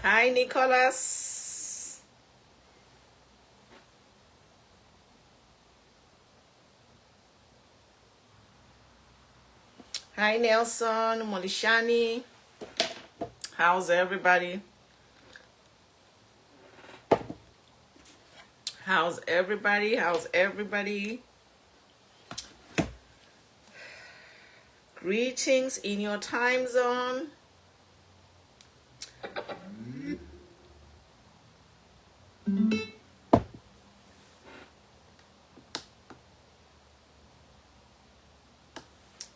Hi, Nicholas. Hi, Nelson, Molishani. How's everybody? How's everybody? How's everybody? Greetings in your time zone.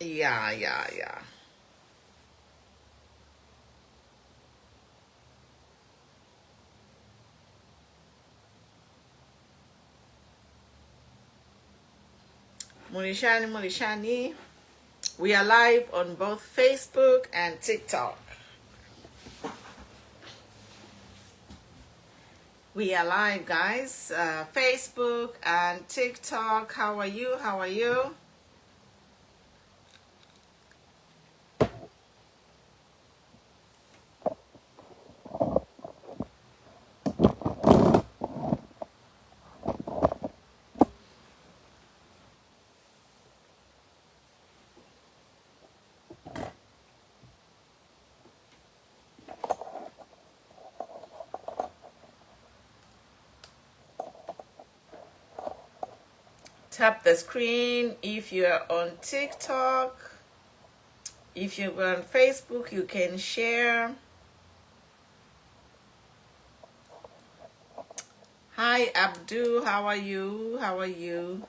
Yeah. Molishani. We are live on both Facebook and TikTok. We are live, guys. Facebook and TikTok. How are you? How are you? Tap the screen if you're on TikTok. If you're on Facebook, you can share. Hi, Abdu. How are you? How are you?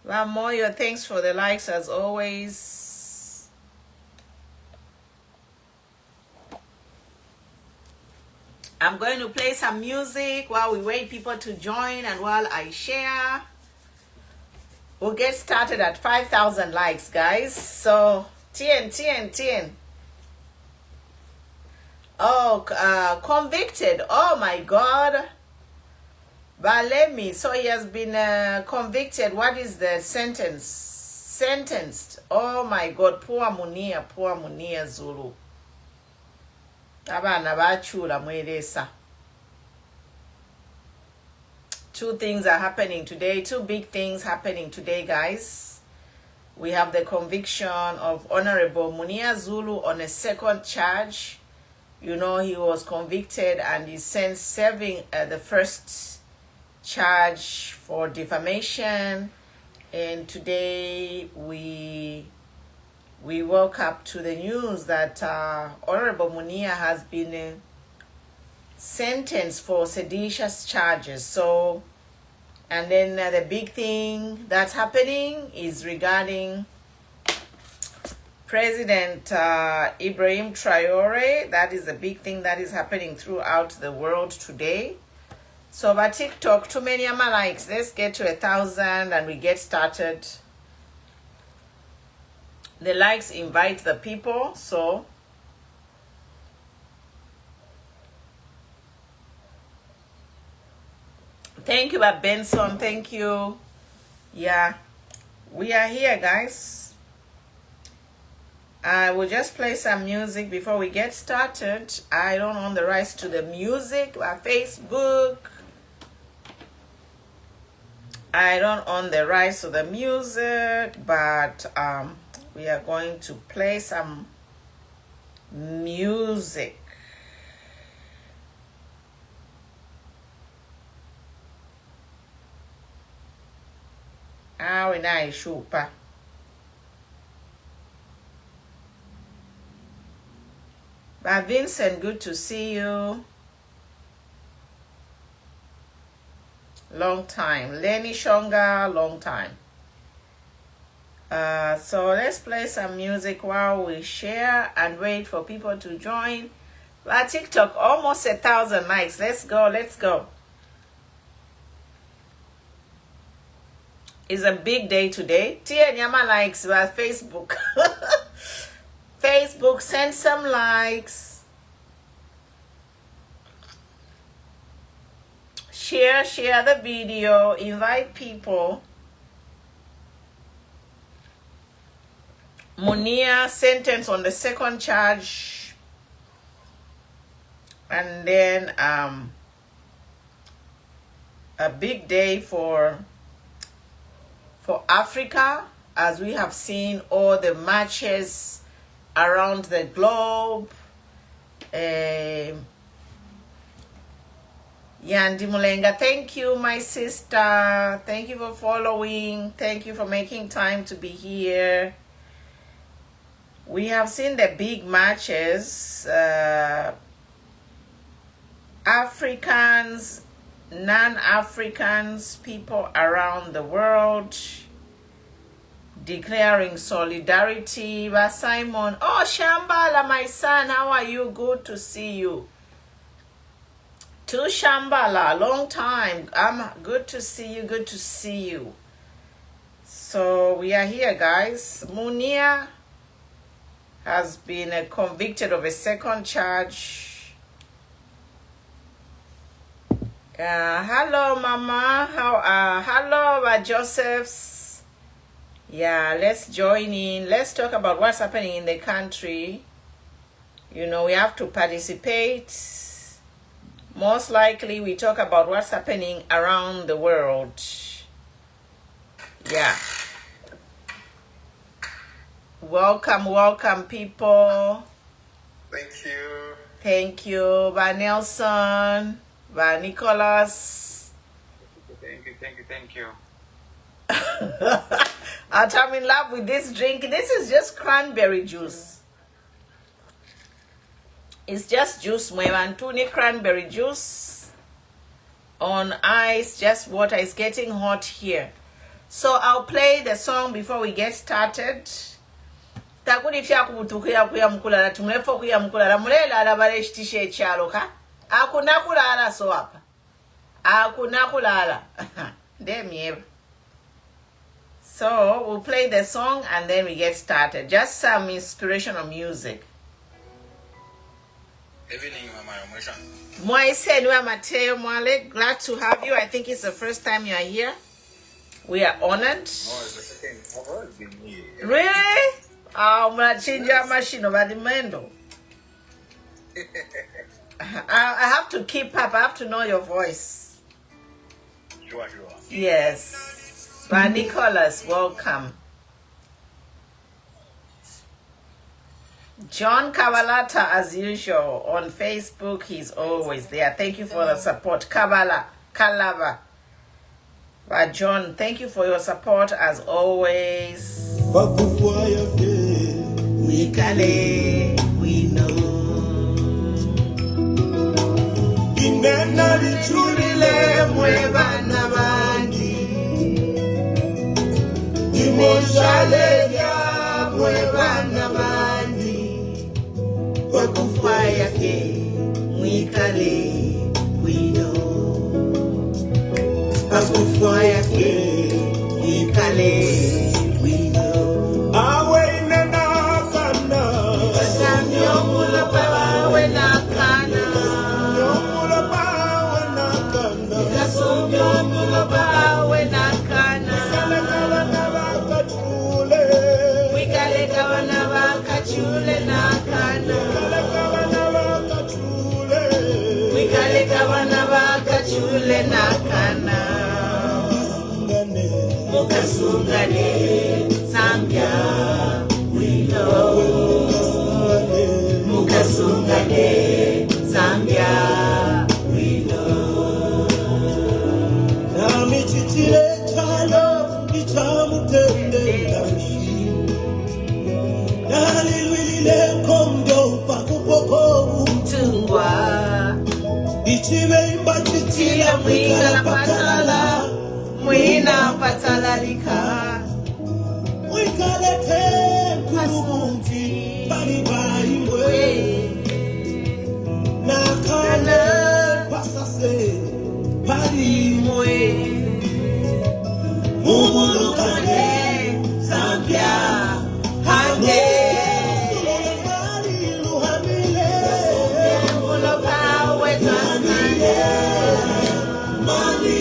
Lamoya, thanks for the likes as always. I'm going to play some music while we wait people to join and while I share. We'll get started at 5,000 likes, guys. So, TN. Oh, convicted. Oh my God. Balemi. So he has been convicted. What is the sentence? Sentenced. Oh my God. Poor Munir Zulu. Abana bachula mwelesa. Two things are happening today. Two big things happening today, guys. We have the conviction of Honorable Munir Zulu on a second charge. You know, he was convicted and he's since serving the first charge for defamation. And today we woke up to the news that Honorable Munir has been sentenced for seditious charges. So, and then the big thing that's happening is regarding President Ibrahim Traore. That is a big thing that is happening throughout the world today. So, by TikTok, too many of my likes. Let's get to 1,000 and we get started. The likes invite the people, so thank you, Bob Benson. Thank you. Yeah, we are here, guys. I will just play some music before we get started. I don't own the rights to the music, but Facebook. I don't own the rights to the music, but we are going to play some music. Ah, we na ishupa. But Vincent, good to see you. Long time. Lenny Shonga, long time. So let's play some music while we share and wait for people to join. But TikTok, almost 1,000 likes. Let's go. It's a big day today. Tia Nyama likes but Facebook. Facebook, send some likes. Share the video. Invite people. Munir sentenced on the second charge. And then a big day for Africa, as we have seen all the matches around the globe. Yandi Mulenga, thank you, my sister. Thank you for following. Thank you for making time to be here. We have seen the big matches. Africans, non-Africans, people around the world declaring solidarity. But Simon, oh Shambhala, my son, how are you? Good to see you. To Shambhala, long time. Good to see you. Good to see you. So we are here, guys. Munir has been convicted of a second charge. Hello, Mama. Hello, Josephs. Yeah, let's join in. Let's talk about what's happening in the country. You know, we have to participate. Most likely, we talk about what's happening around the world. Yeah. Welcome, people. Thank you. Thank you, Ba Nelson. By Nicholas. Thank you. I'm in love with this drink. This is just cranberry juice. It's just juice. Mwevantuni cranberry juice on ice, just water. It's getting hot here. So I'll play the song before we get started. Takudi kuya mkulala tumefo kuya mkulala mulela alabareshtishe echalo ka. Hakuna kulala so hapa. Hakuna kulala. Damn. So we'll play the song and then we get started. Just some inspirational music. Evening, Mama. Moisenwa Mateo Mwale, glad to have you. I think it's the first time you are here. We are honored. No, it's the second. I've always been here. Really? I'm gonna change your machine over the mendo. I have to keep up. I have to know your voice. Sure. Yes. But Nicholas, welcome. John Kavalata, as usual, on Facebook, he's always there. Thank you for the support. Kalava. But John, thank you for your support as always. We know. Inena lichulile mwebana bandi Imoshale ya mwebana bandi Wakufaya ke mwikale wido Wakufaya ke mwikale wido Awe inena kanda Wasamyo mula pawe na kana Mukasungane Zambia we know Mukasungane Zambia we know Nami chichile chalo ichamutende ndani Nali wilile kondo pakupoko umtungwa Ichiwe imba chichile mwikala patala Mwina patalalika Mwikalete kumunti Balibaimwe Nakane pasase Balimwe Mumulukane Zambia Hange Luhamile Muluka Wetanile Mani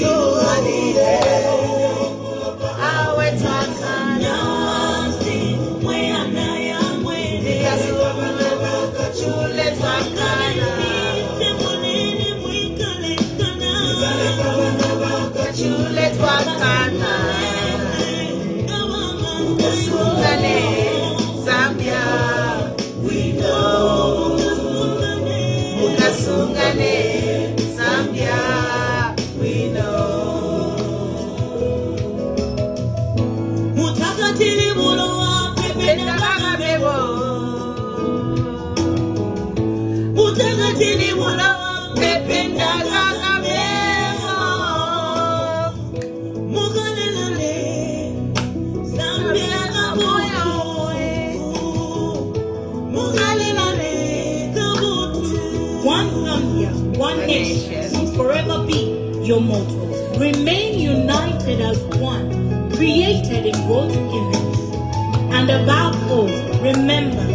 Wakana, Mukasungane, Zambia, we know. Mukasungane, Zambia, we know. Mutakatili mulowa pependa Bebo, mutakatili mulowa Pependa bebo mugalelale Zambia kabutu mugalelale kabutu. One Zambia, one nation will forever be your motto. Remain united as one, created in God's image. And above all, remember,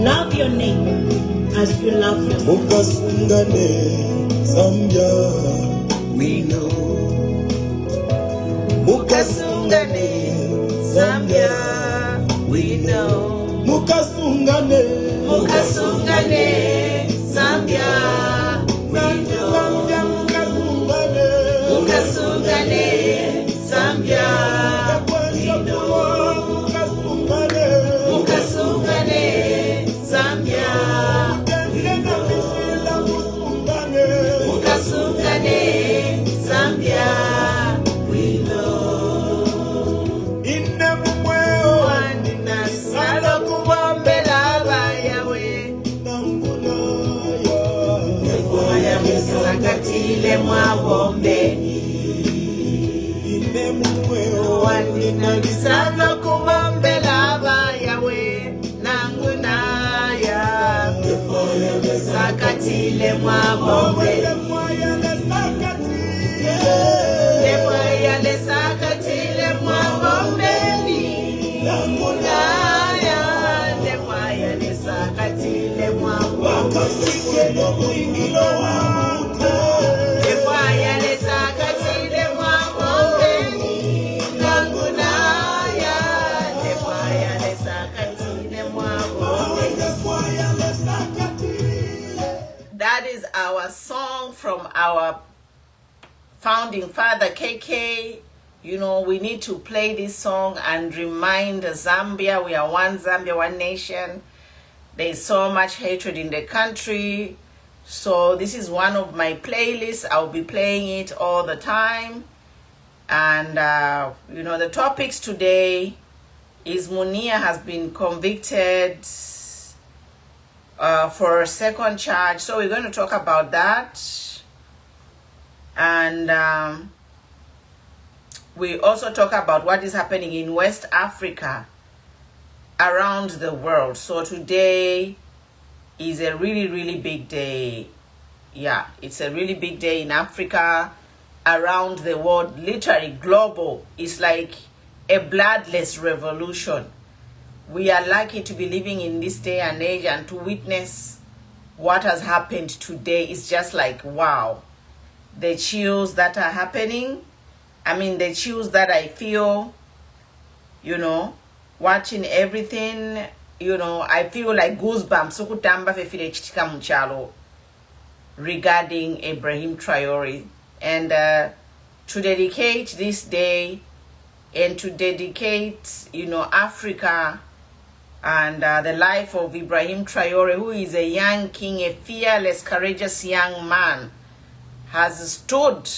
love your neighbor as you love yourself. Mukasungane, Zambia, we know. Mukasungane, Zambia, we know. Mukasungane, Mukasungane, Zambia, we know. Mukasungane, Zambia, we know. Mukasungane, Zambia, we know. Mukasungane, Zambia, we know. Wandina salo kubombela abayawe. Nefoya misakatile mwabombeni. Wandina salo kubombela abayawe. Nangunaya. Nefoya misakatile mwabombeni. Nefoya misakatile mwabombeni. Nangunaya. Nefoya misakatile mwabombeni. Nefoya misakatile mwabombeni. Nangunaya. Nefoya misakatile mwabombeni. That is our song from our founding father, KK. You know, we need to play this song and remind Zambia, we are one Zambia, one nation. There's so much hatred in the country. So this is one of my playlists. I'll be playing it all the time. And, you know, the topics today is Munir has been convicted for a second charge. So we're going to talk about that. And we also talk about what is happening in West Africa, around the world. So today is a really, really big day. Yeah, it's a really big day in Africa, around the world, literally global. It's like a bloodless revolution. We are lucky to be living in this day and age, and to witness what has happened today is just like, wow. The chills that are happening, I mean, the chills that I feel, you know, watching everything, you know, I feel like goosebumps regarding Ibrahim Traore. And to dedicate this day and to dedicate, you know, Africa and the life of Ibrahim Traore, who is a young king, a fearless, courageous young man, has stood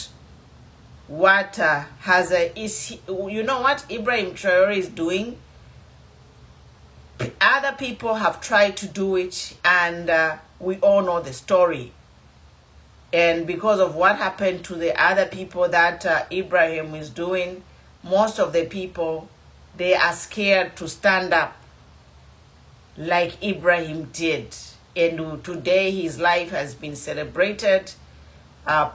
what you know what Ibrahim Traore is doing. Other people have tried to do it, and we all know the story. And because of what happened to the other people that Ibrahim is doing, most of the people, they are scared to stand up like Ibrahim did. And today his life has been celebrated.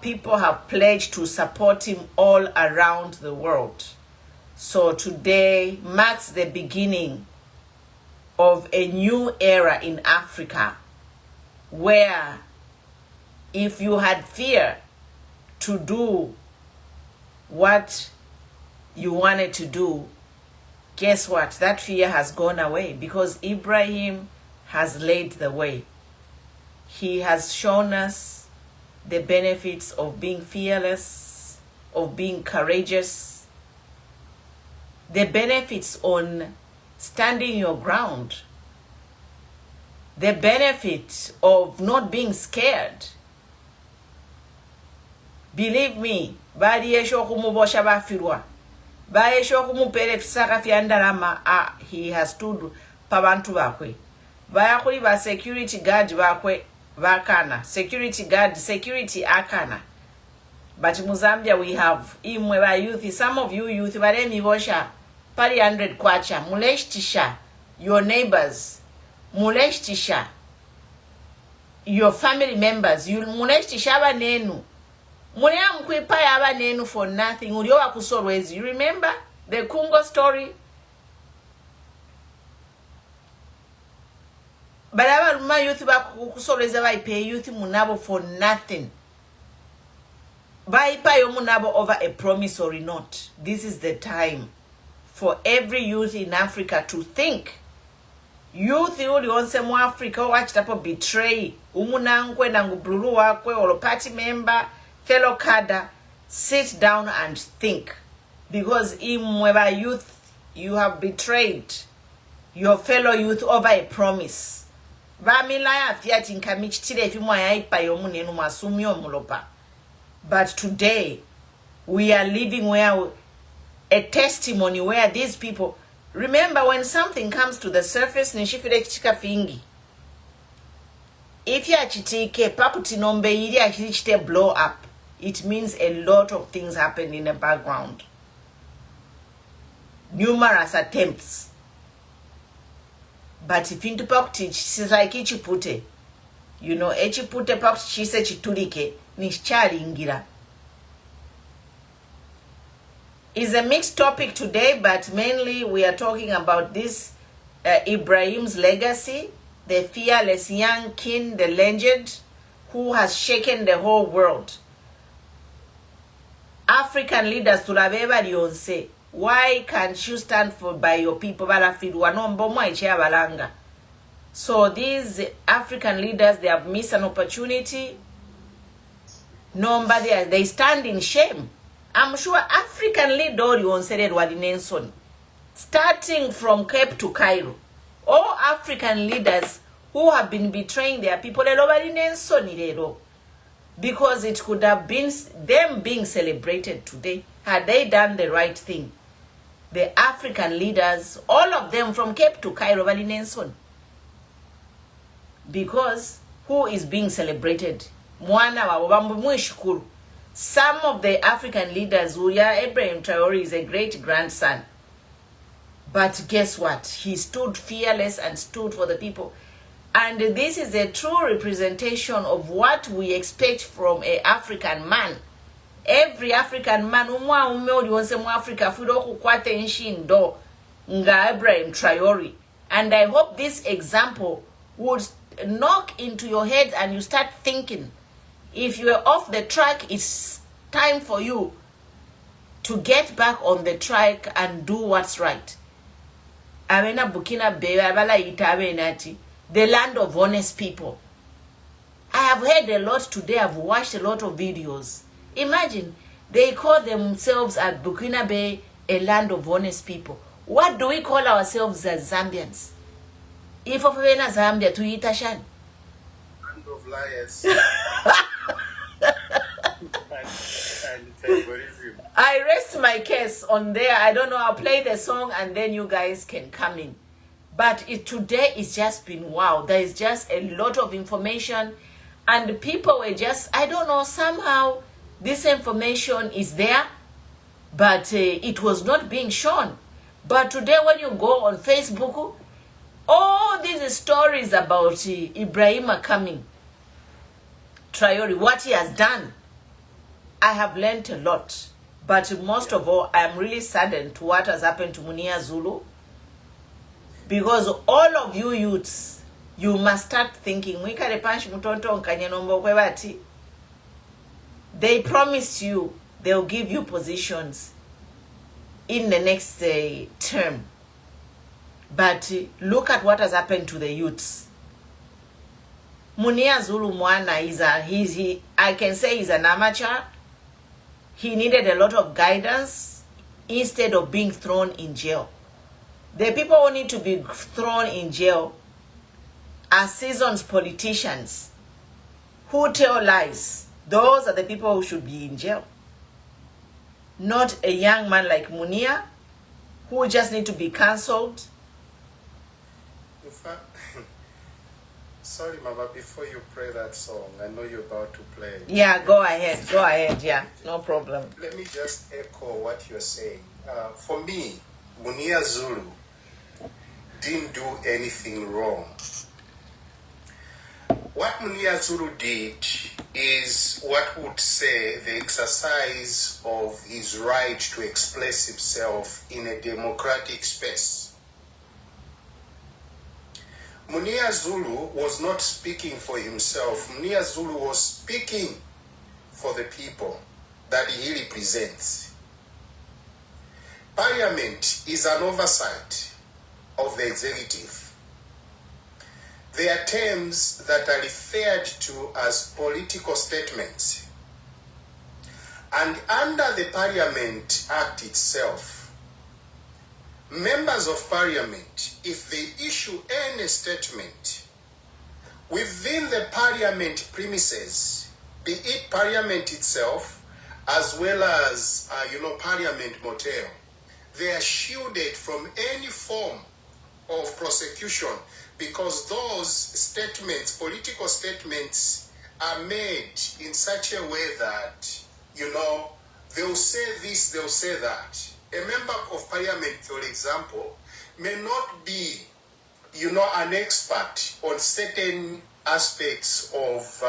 People have pledged to support him all around the world. So today marks the beginning of a new era in Africa, where if you had fear to do what you wanted to do, guess what? That fear has gone away, because Ibrahim has laid the way. He has shown us the benefits of being fearless, of being courageous, the benefits on standing your ground, the benefit of not being scared. Believe me, bali yesho kumubosha bafirwa. Ba yesho kumupere fisaka fiandarama, he has stood pabantu bakwe. Ba yakuli ba security guard bakwe bakana. Security guard, security akana. But in Zambia we have imwe ba youth. Some of you youth bare mibosha pari 100 kwacha. Muleshtisha your neighbors. Muleshtisha your family members. You muleshtisha ba nenu. Mulia mkwipa ya ba nenu for nothing. Uliowa kusolwezi. You remember the Kungo story? But aba youth ba kusolweza ba ipe youth munabo for nothing. By munabo over a promise or not. This is the time for every youth in Africa to think. Youth uli onse mu Africa watch tapo betray umunangwe nangublulu wakwe or party member fellow cadre. Sit down and think, because imweba youth you have betrayed your fellow youth over a promise. Bamilaya fiati nkamichitire ifimwa yaipa yomunenu masumyo mulopa. But today, we are living where a testimony where these people, remember when something comes to the surface, nishifire kichika fingi. If you achitike, pakuti nombe ili achite blow up, it means a lot of things happen in the background. Numerous attempts. But if into pakuti chisaiki chipute, you know, echipute pakuti chise chiturike, nishcharingira. It's a mixed topic today, but mainly we are talking about this Ibrahim's legacy, the fearless young king, the legend who has shaken the whole world. African leaders tulabeba lionse. Why can't you stand for by your people? So these African leaders, they have missed an opportunity. Nobody, they stand in shame. I'm sure African leaders on said Wadi Nelson, starting from Cape to Cairo, all African leaders who have been betraying their people, because it could have been them being celebrated today had they done the right thing. The African leaders, all of them from Cape to Cairo, Wadi Nelson, because who is being celebrated? Some of the African leaders, Ibrahim Traore is a great grandson. But guess what? He stood fearless and stood for the people. And this is a true representation of what we expect from an African man. Every African man, Africa, Ibrahim Traore. And I hope this example would knock into your head and you start thinking, if you are off the track, it's time for you to get back on the track and do what's right. The land of honest people. I have heard a lot today. I've watched a lot of videos. Imagine, they call themselves at Burkina Bay a land of honest people. What do we call ourselves as Zambians? If of Zambia to Itashan. Land of liars. I rest my case on there. I don't know. I'll play the song and then you guys can come in. But today it's just been wow. There is just a lot of information and people were just, I don't know, somehow this information is there, but it was not being shown. But today when you go on Facebook, all these stories about Ibrahim coming, Traore, what he has done, I have learned a lot. But most of all, I am really saddened to what has happened to Munir Zulu. Because all of you youths, you must start thinking, they promised you they'll give you positions in the next term. But look at what has happened to the youths. Munir Zulu Mwana is I can say he's an amateur. he needed a lot of guidance instead of being thrown in jail. The people who need to be thrown in jail are seasoned politicians who tell lies. Those are the people who should be in jail. Not a young man like Munir, who just need to be cancelled. In fact, sorry, Mama, before you play that song, I know you're about to play it. Yeah, go ahead, yeah, no problem. Let me just echo what you're saying. For me, Munir Zulu didn't do anything wrong. What Munir Zulu did is what would say the exercise of his right to express himself in a democratic space. Munir Zulu was not speaking for himself. Munir Zulu was speaking for the people that he represents. Parliament is an oversight of the executive. There are terms that are referred to as political statements. And under the Parliament Act itself, members of Parliament, if they issue any statement within the Parliament premises, be it Parliament itself, as well as, Parliament motel, they are shielded from any form of prosecution, because those statements, political statements, are made in such a way that, they'll say this, they'll say that. A member of Parliament, for example, may not be, an expert on certain aspects of,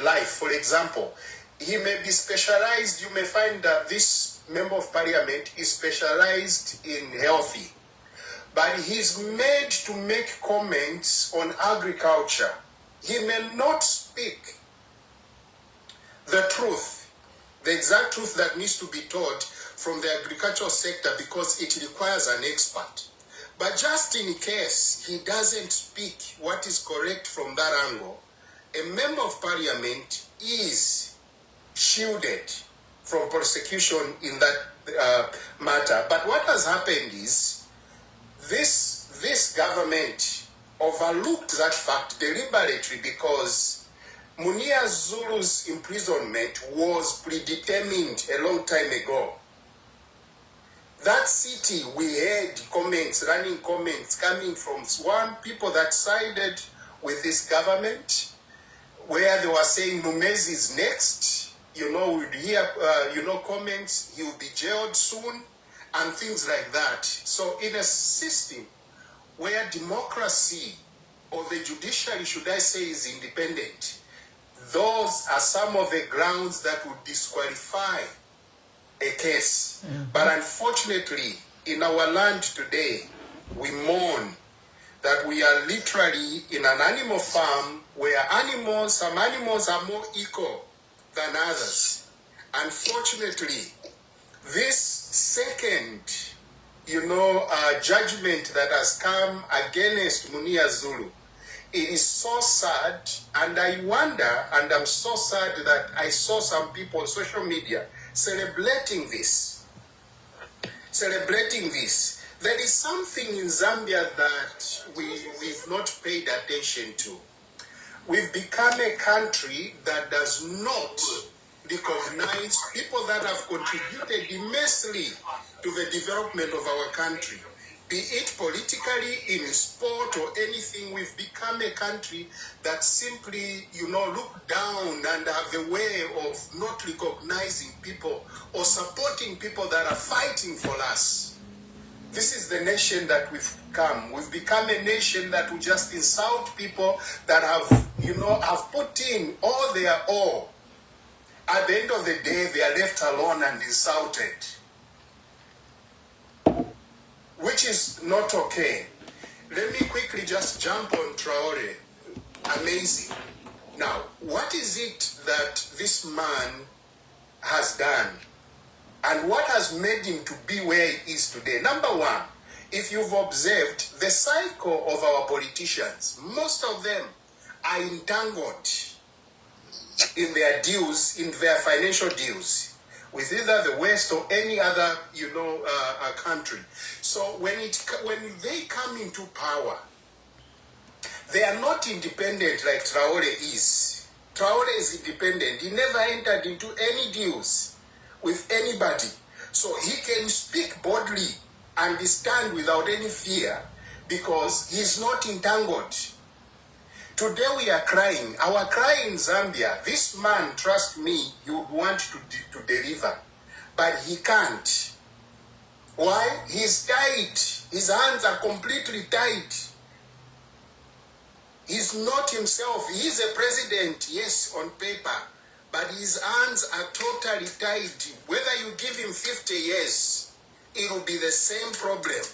life. For example, he may be specialized. You may find that this member of Parliament is specialized in healthy, but he's made to make comments on agriculture. He may not speak the truth, the exact truth that needs to be taught from the agricultural sector, because it requires an expert. But just in case he doesn't speak what is correct from that angle, a member of Parliament is shielded from prosecution in that matter. But what has happened is this government overlooked that fact deliberately, because Munir Zulu's imprisonment was predetermined a long time ago. That city, we heard running comments coming from people that sided with this government, where they were saying Numezi is next. We'd hear, comments, he will be jailed soon, and things like that. So in a system where democracy, or the judiciary, should I say, is independent, those are some of the grounds that would disqualify a case. Mm-hmm. But unfortunately, in our land today, we mourn that we are literally in an animal farm where some animals are more equal than others. Unfortunately, this second, judgment that has come against Munir Zulu, it is so sad, and I wonder, and I'm so sad that I saw some people on social media celebrating this. There is something in Zambia that we've not paid attention to. We've become a country that does not recognize people that have contributed immensely to the development of our country. Be it politically, in sport, or anything, we've become a country that simply, look down and have a way of not recognizing people or supporting people that are fighting for us. This is the nation that we've become. We've become a nation that will just insult people that have put in all their all. At the end of the day, they are left alone and insulted, which is not okay. Let me quickly just jump on Traore. Amazing. Now, what is it that this man has done? And what has made him to be where he is today? Number one, if you've observed the cycle of our politicians, most of them are entangled in their deals, in their financial deals with either the West or any other, country. So when they come into power, they are not independent like Traore is. Traore is independent. He never entered into any deals with anybody. So he can speak boldly and stand without any fear because he's not entangled. Today we are crying. Our cry in Zambia, this man, trust me, you want to deliver, but he can't. Why? He's tied. His hands are completely tied. He's not himself. He's a president, yes, on paper, but his hands are totally tied. Whether you give him 50 years, it will be the same problem.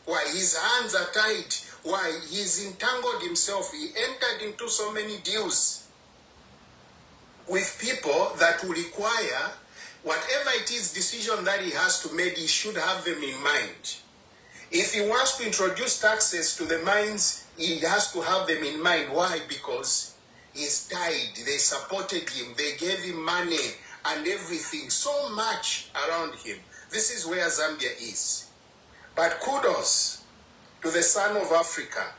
Why? His hands are tied. Why? He's entangled himself. He entered into so many deals with people that will require whatever it is decision that he has to make, he should have them in mind. If he wants to introduce taxes to the mines, he has to have them in mind. Why? Because he's tied. They supported him. They gave him money and everything. So much around him. This is where Zambia is. But kudos to the Son of Africa.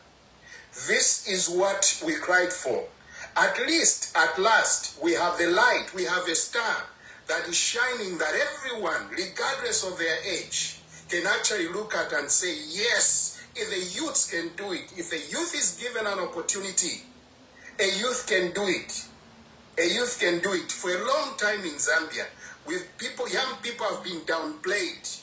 This is what we cried for. At least, at last, we have the light. We have a star that is shining that everyone, regardless of their age, can actually look at and say, yes, if the youth can do it, if the youth is given an opportunity, a youth can do it. A youth can do it. For a long time in Zambia, with people, young people have been downplayed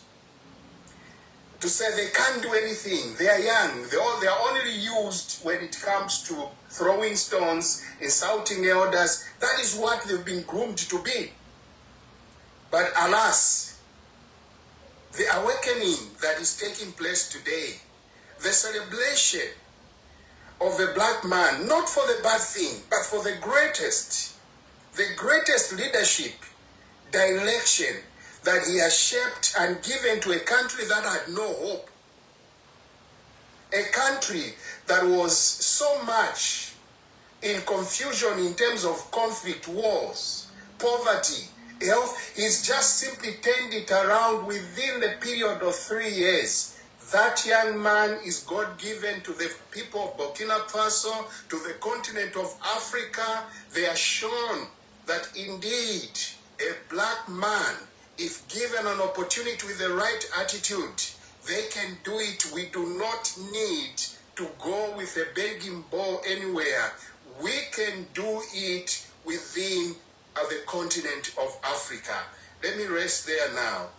to say they can't do anything. They are young. They are only used when it comes to throwing stones, insulting elders. That is what they've been groomed to be. But alas, the awakening that is taking place today, the celebration of the black man, not for the bad thing, but for the greatest leadership, direction that he has shaped and given to a country that had no hope. A country that was so much in confusion in terms of conflict, wars, poverty, health. He's just simply turned it around within the period of 3 years. That young man is God-given to the people of Burkina Faso, to the continent of Africa. They are shown that indeed a black man, if given an opportunity with the right attitude, they can do it. We do not need to go with a begging bowl anywhere. We can do it within the continent of Africa. Let me rest there now.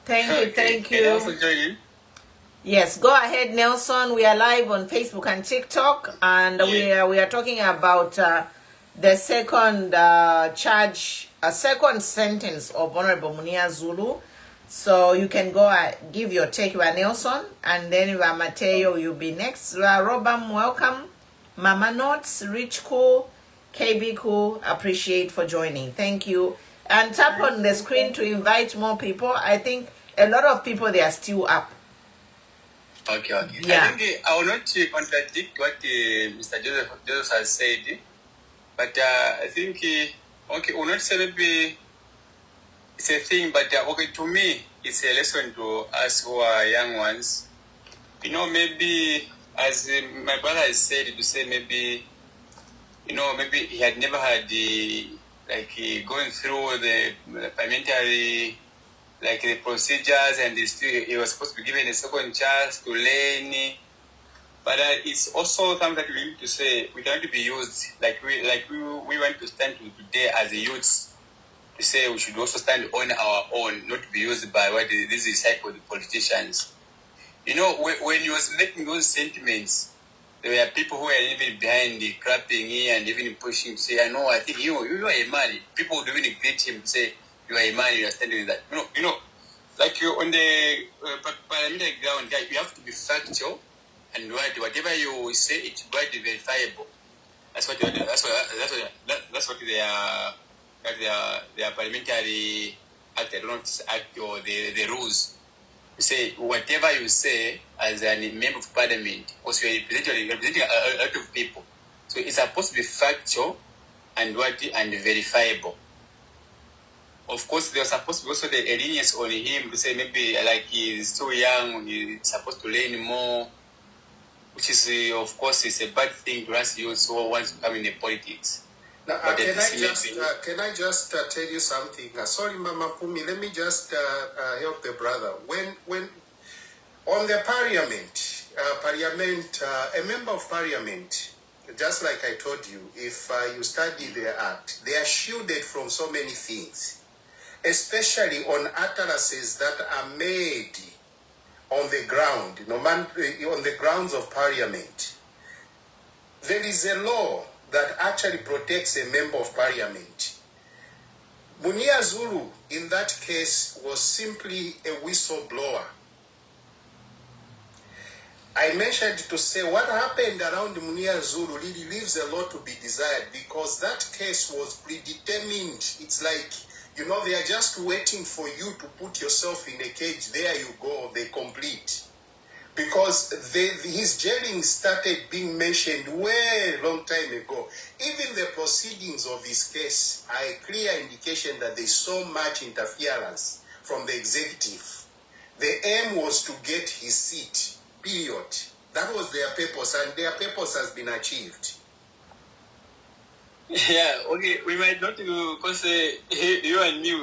Thank you. Yes, go ahead, Nelson. We are live on Facebook and TikTok, and we are talking about the second charge, a second sentence of Honorable Munir Zulu. So you can go give your take, Nelson, and then Mateo, you'll be next. Robam, welcome. Mama Notes, Rich Cool, KB Cool, appreciate for joining. Thank you. And tap on the screen to invite more people. I think a lot of people, they are still up. Okay. Yeah. I think I will not contradict what Mr. Joseph has said, but I think, I will not say maybe it's a thing, but to me, it's a lesson to us who are young ones. Maybe, as my brother has said, to say maybe, maybe he had never had going through the parliamentary, the procedures, and he was supposed to be given a second chance to learn. But it's also something that we need to say, we cannot be used, we want to stand today as a youth, to say we should also stand on our own, not be used by what this is said for the politicians. When he was making those sentiments, there were people who were even behind the clapping and even pushing to say, I think you are a man. People would even greet him to say, you are a man, you are standing with that. On the parliamentary ground, you have to be factual, and whatever you say, it's quite verifiable. That's what their parliamentary act, I don't know if it's act or the rules. You say whatever you say as a member of parliament, because you're representing a lot of people. So it's supposed to be factual and verifiable. Of course, there was supposed to be also the lenience on him to say maybe like he's too young, he's supposed to learn more, which is, of course, is a bad thing to us. You also want to come in the politics. Now, can I just tell you something? Sorry, Mama Pumi, let me just help the brother. When on the parliament, a member of parliament, just like I told you, if you study their act, they are shielded from so many things, especially on utterances that are made on the ground, on the grounds of parliament. There is a law that actually protects a member of parliament. Munir Zulu, in that case, was simply a whistleblower. I mentioned to say what happened around Munir Zulu really leaves a lot to be desired, because that case was predetermined. It's like, you know, they are just waiting for you to put yourself in a cage. There you go, they complete. Because his jailing started being mentioned way long time ago. Even the proceedings of his case are a clear indication that there's so much interference from the executive. The aim was to get his seat, period. That was their purpose, and their purpose has been achieved. Yeah, okay, we might not do, because you and me,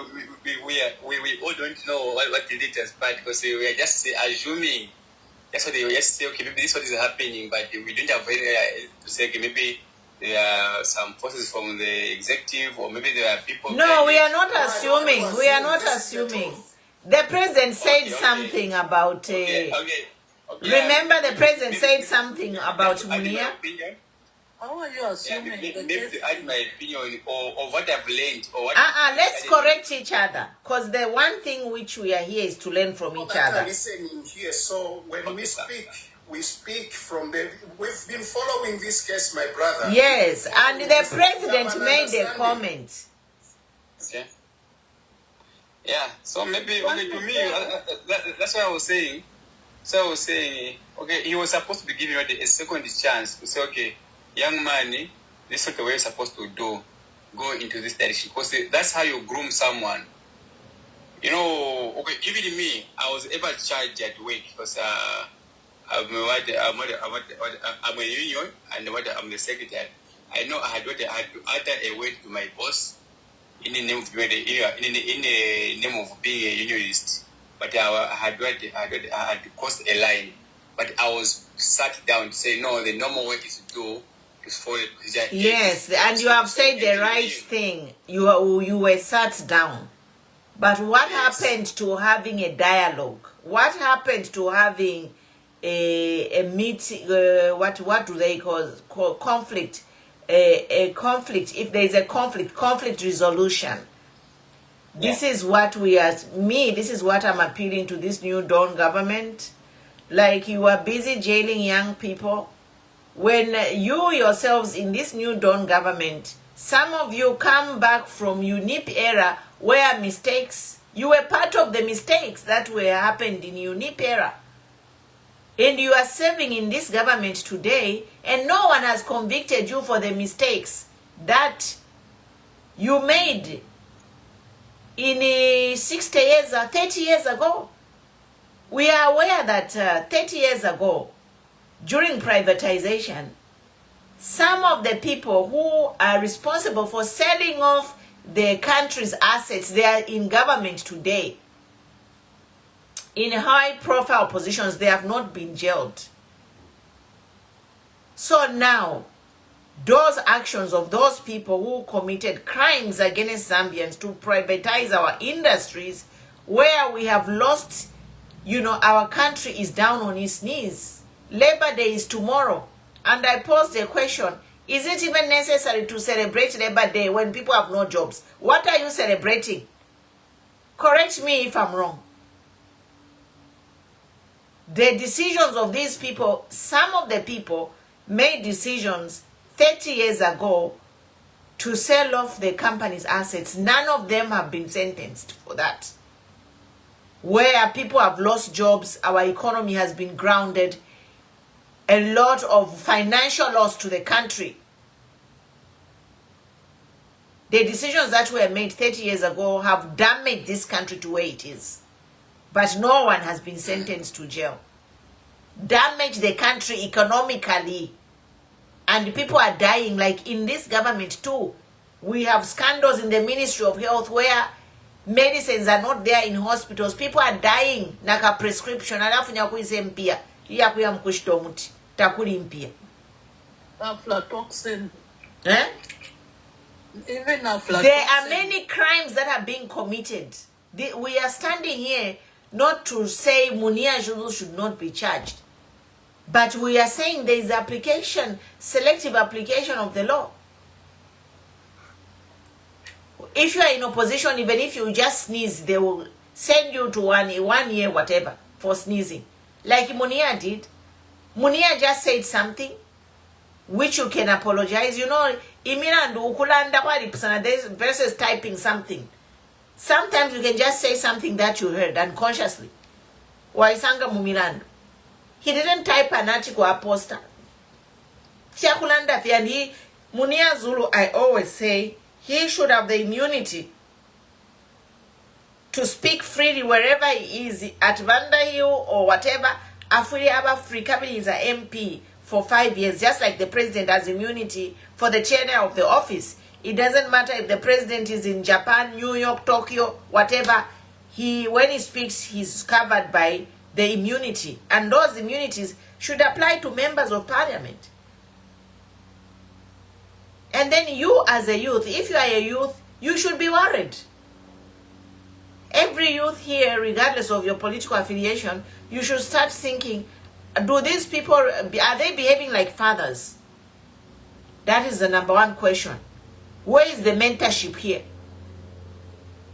we all don't know what the details, but because we are just assuming. That's what they just say, okay, maybe this is what is happening, but we don't have any to say, okay, maybe there are some forces from the executive, or maybe there are people. No, we are not assuming. We are not assuming. The president said something about. Remember, the president said something about Munir. How are you assuming? Maybe to add my opinion or what I've learned. Or what Let's correct each other. Because the one thing which we are here is to learn from each other. Listening here. So when we speak from the... We've been following this case, my brother. Yes, and the president made a comment. Okay. Yeah, so maybe, okay, to me, that's what I was saying. So I was saying, okay, he was supposed to be giving a second chance to say, okay, young man, this is what we're supposed to do. Go into this direction. Because that's how you groom someone. You know, okay, even me, I was ever charged at work because I'm a union and I'm the secretary. I know I had to utter a word to my boss in the name of being a unionist. But I had to cross a line. But I was sat down to say, no, the normal way is to do. Yes, and you have said the right thing. You were sat down. But what happened to having a dialogue? What happened to having a meeting? What do they call conflict? A conflict. If there is a conflict resolution. This is what this is what I'm appealing to this new Dawn government. Like, you are busy jailing young people. When you yourselves in this new Dawn government, some of you come back from UNIP era where mistakes, you were part of the mistakes that were happened in UNIP era. And you are serving in this government today, and no one has convicted you for the mistakes that you made in 60 years, 30 years ago. We are aware that 30 years ago, during privatization, some of the people who are responsible for selling off the country's assets, they are in government today. In high-profile positions, they have not been jailed. So now, those actions of those people who committed crimes against Zambians to privatize our industries, where we have lost, our country is down on its knees. Labor Day is tomorrow. And I posed a question. Is it even necessary to celebrate Labor Day when people have no jobs? What are you celebrating? Correct me if I'm wrong. The decisions of these people, some of the people made decisions 30 years ago to sell off the company's assets. None of them have been sentenced for that. Where people have lost jobs, our economy has been grounded, a lot of financial loss to the country. The decisions that were made 30 years ago have damaged this country to where it is. But no one has been sentenced to jail. Damaged the country economically. And people are dying, like in this government too. We have scandals in the Ministry of Health where medicines are not there in hospitals. People are dying. Naka prescription. Alafu nyakuise mpia. Iya kuya mkushito muti. Takuli mpia. Aflatoxin. Eh? Even aflatoxin. There are many crimes that are being committed. We are standing here not to say Munir Zulu should not be charged. But we are saying there is application, selective application of the law. If you are in opposition, even if you just sneeze, they will send you to one year, whatever, for sneezing. Like Munir did. Munir just said something which you can apologize. You know, Imirandu ukulanda kwali versus typing something. Sometimes you can just say something that you heard unconsciously. Waisanga Mumirandu. He didn't type an article or poster. And Munir Zulu, I always say, he should have the immunity to speak freely wherever he is, at Vanda Hill or whatever. Afri Aba Free Kabili is an MP for 5 years, just like the president has immunity for the chair of the office. It doesn't matter if the president is in Japan, New York, Tokyo, whatever. When he speaks, he's covered by the immunity. And those immunities should apply to members of parliament. And then you as a youth, if you are a youth, you should be worried. Every youth here, regardless of your political affiliation, you should start thinking, do these people, are they behaving like fathers? That is the number one question. Where is the mentorship here?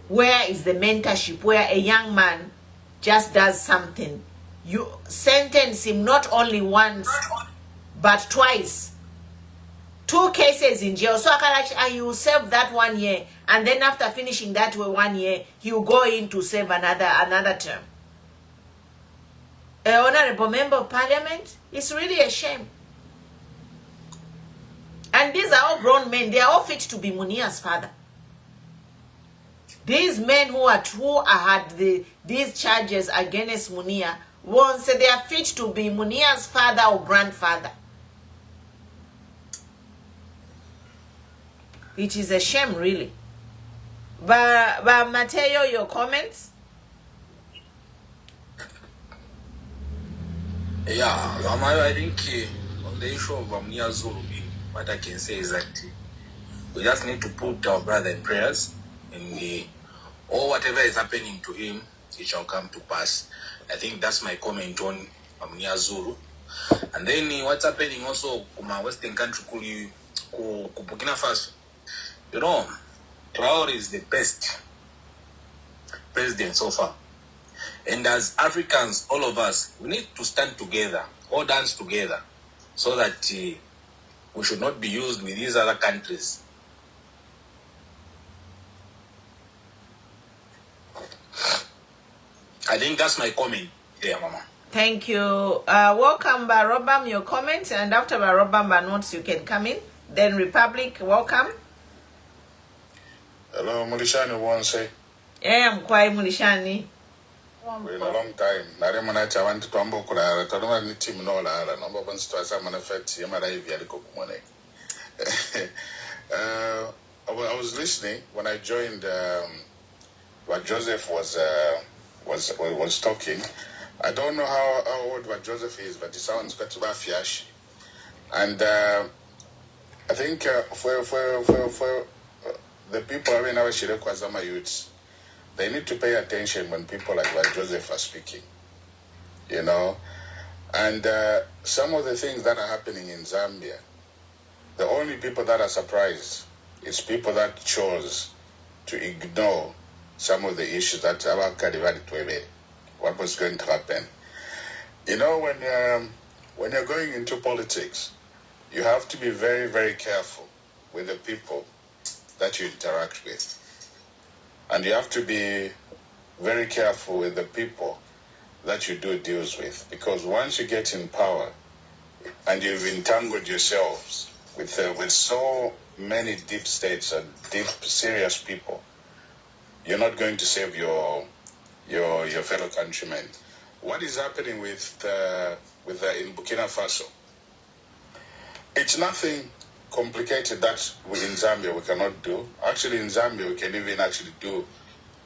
Where is the mentorship where a young man just does something? You sentence him not only once, but twice. 2 cases in jail. So you will serve that 1 year, and then after finishing that 1 year, he will go in to serve another term. An honorable member of parliament, it's really a shame. And these are all grown men. They are all fit to be Munir's father. These men who had these charges against Munir, won't say they are fit to be Munir's father or grandfather. It is a shame, really. But Mateo, your comments? Yeah, I think on the issue of Munir Zulu, what I can say is that we just need to put our brother in prayers, and or whatever is happening to him, it shall come to pass. I think that's my comment on Munir Zulu. And then what's happening also in my Western country, Burkina Faso. You know, Traore is the best president so far. And as Africans, all of us, we need to stand together, all dance together, so that we should not be used with these other countries. I think that's my comment there, Mama. Thank you. Welcome, Barobam, your comments. And after Barobam notes, you can come in. Then Republic, welcome. Hello, Mulishani, one say. Yeah, I'm quite Mulishani. We're in a long time. Naremonach, I want to tumble Kura, Tadoma, Nitim Nola, number one store, some manifest, Yamara, Vialico Money. I was listening when I joined what Joseph was talking. I don't know how old what Joseph is, but it sounds got to be Fiash. And I think for the people having our Shirekwazama youths, they need to pay attention when people like what Joseph are speaking. You know? And some of the things that are happening in Zambia, the only people that are surprised is people that chose to ignore some of the issues that our Kadivari what was going to happen. You know, when you're going into politics, you have to be very, very careful with the people that you interact with. And you have to be very careful with the people that you do deals with. Because once you get in power and you've entangled yourselves with so many deep states and deep, serious people, you're not going to save your fellow countrymen. What is happening with in Burkina Faso? It's nothing complicated that in Zambia we cannot do. Actually, in Zambia we can even actually do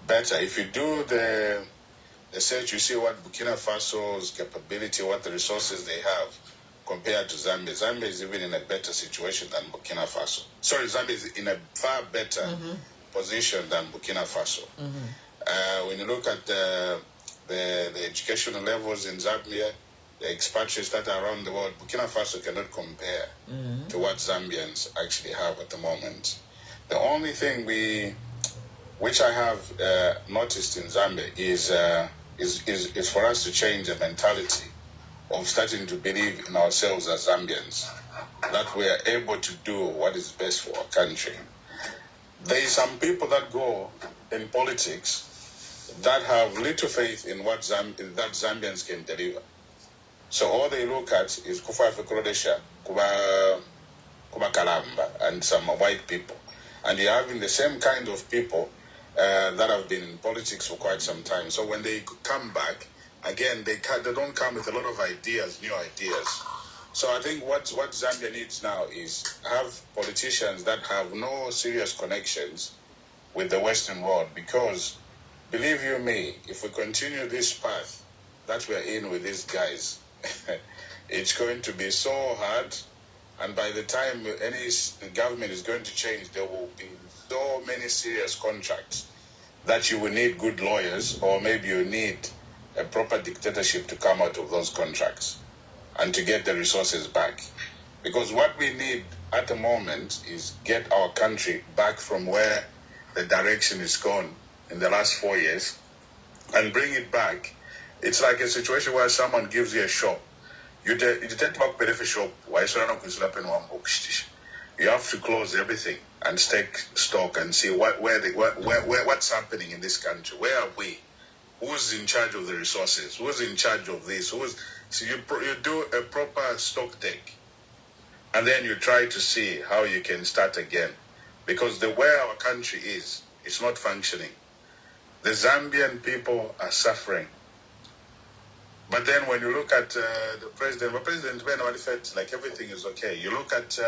better. If you do the search, you see what Burkina Faso's capability, what the resources they have compared to Zambia. Zambia is even in a better situation than Burkina Faso. Sorry, Zambia is in a far better position than Burkina Faso. When you look at the educational levels in Zambia, the expatriates that are around the world, Burkina Faso cannot compare to what Zambians actually have at the moment. The only thing which I have noticed in Zambia is for us to change the mentality of starting to believe in ourselves as Zambians, that we are able to do what is best for our country. There is some people that go in politics that have little faith in what that Zambians can deliver. So all they look at is Kufa Fekurodesha, Kuba Kalamba, and some white people. And you're having the same kind of people that have been in politics for quite some time. So when they come back, again, they don't come with a lot of ideas, new ideas. So I think what Zambia needs now is have politicians that have no serious connections with the Western world, because believe you me, if we continue this path that we're in with these guys, it's going to be so hard, and by the time any government is going to change, there will be so many serious contracts that you will need good lawyers, or maybe you need a proper dictatorship to come out of those contracts and to get the resources back. Because what we need at the moment is get our country back from where the direction is gone in the last 4 years and bring it back. It's like a situation where someone gives you a shop. You take back the shop. You have to close everything and take stock and see what's happening in this country. Where are we? Who's in charge of the resources? Who's in charge of this? So you do a proper stock take, and then you try to see how you can start again. Because the way our country is, it's not functioning. The Zambian people are suffering. But then when you look at the president felt like everything is okay. You look at,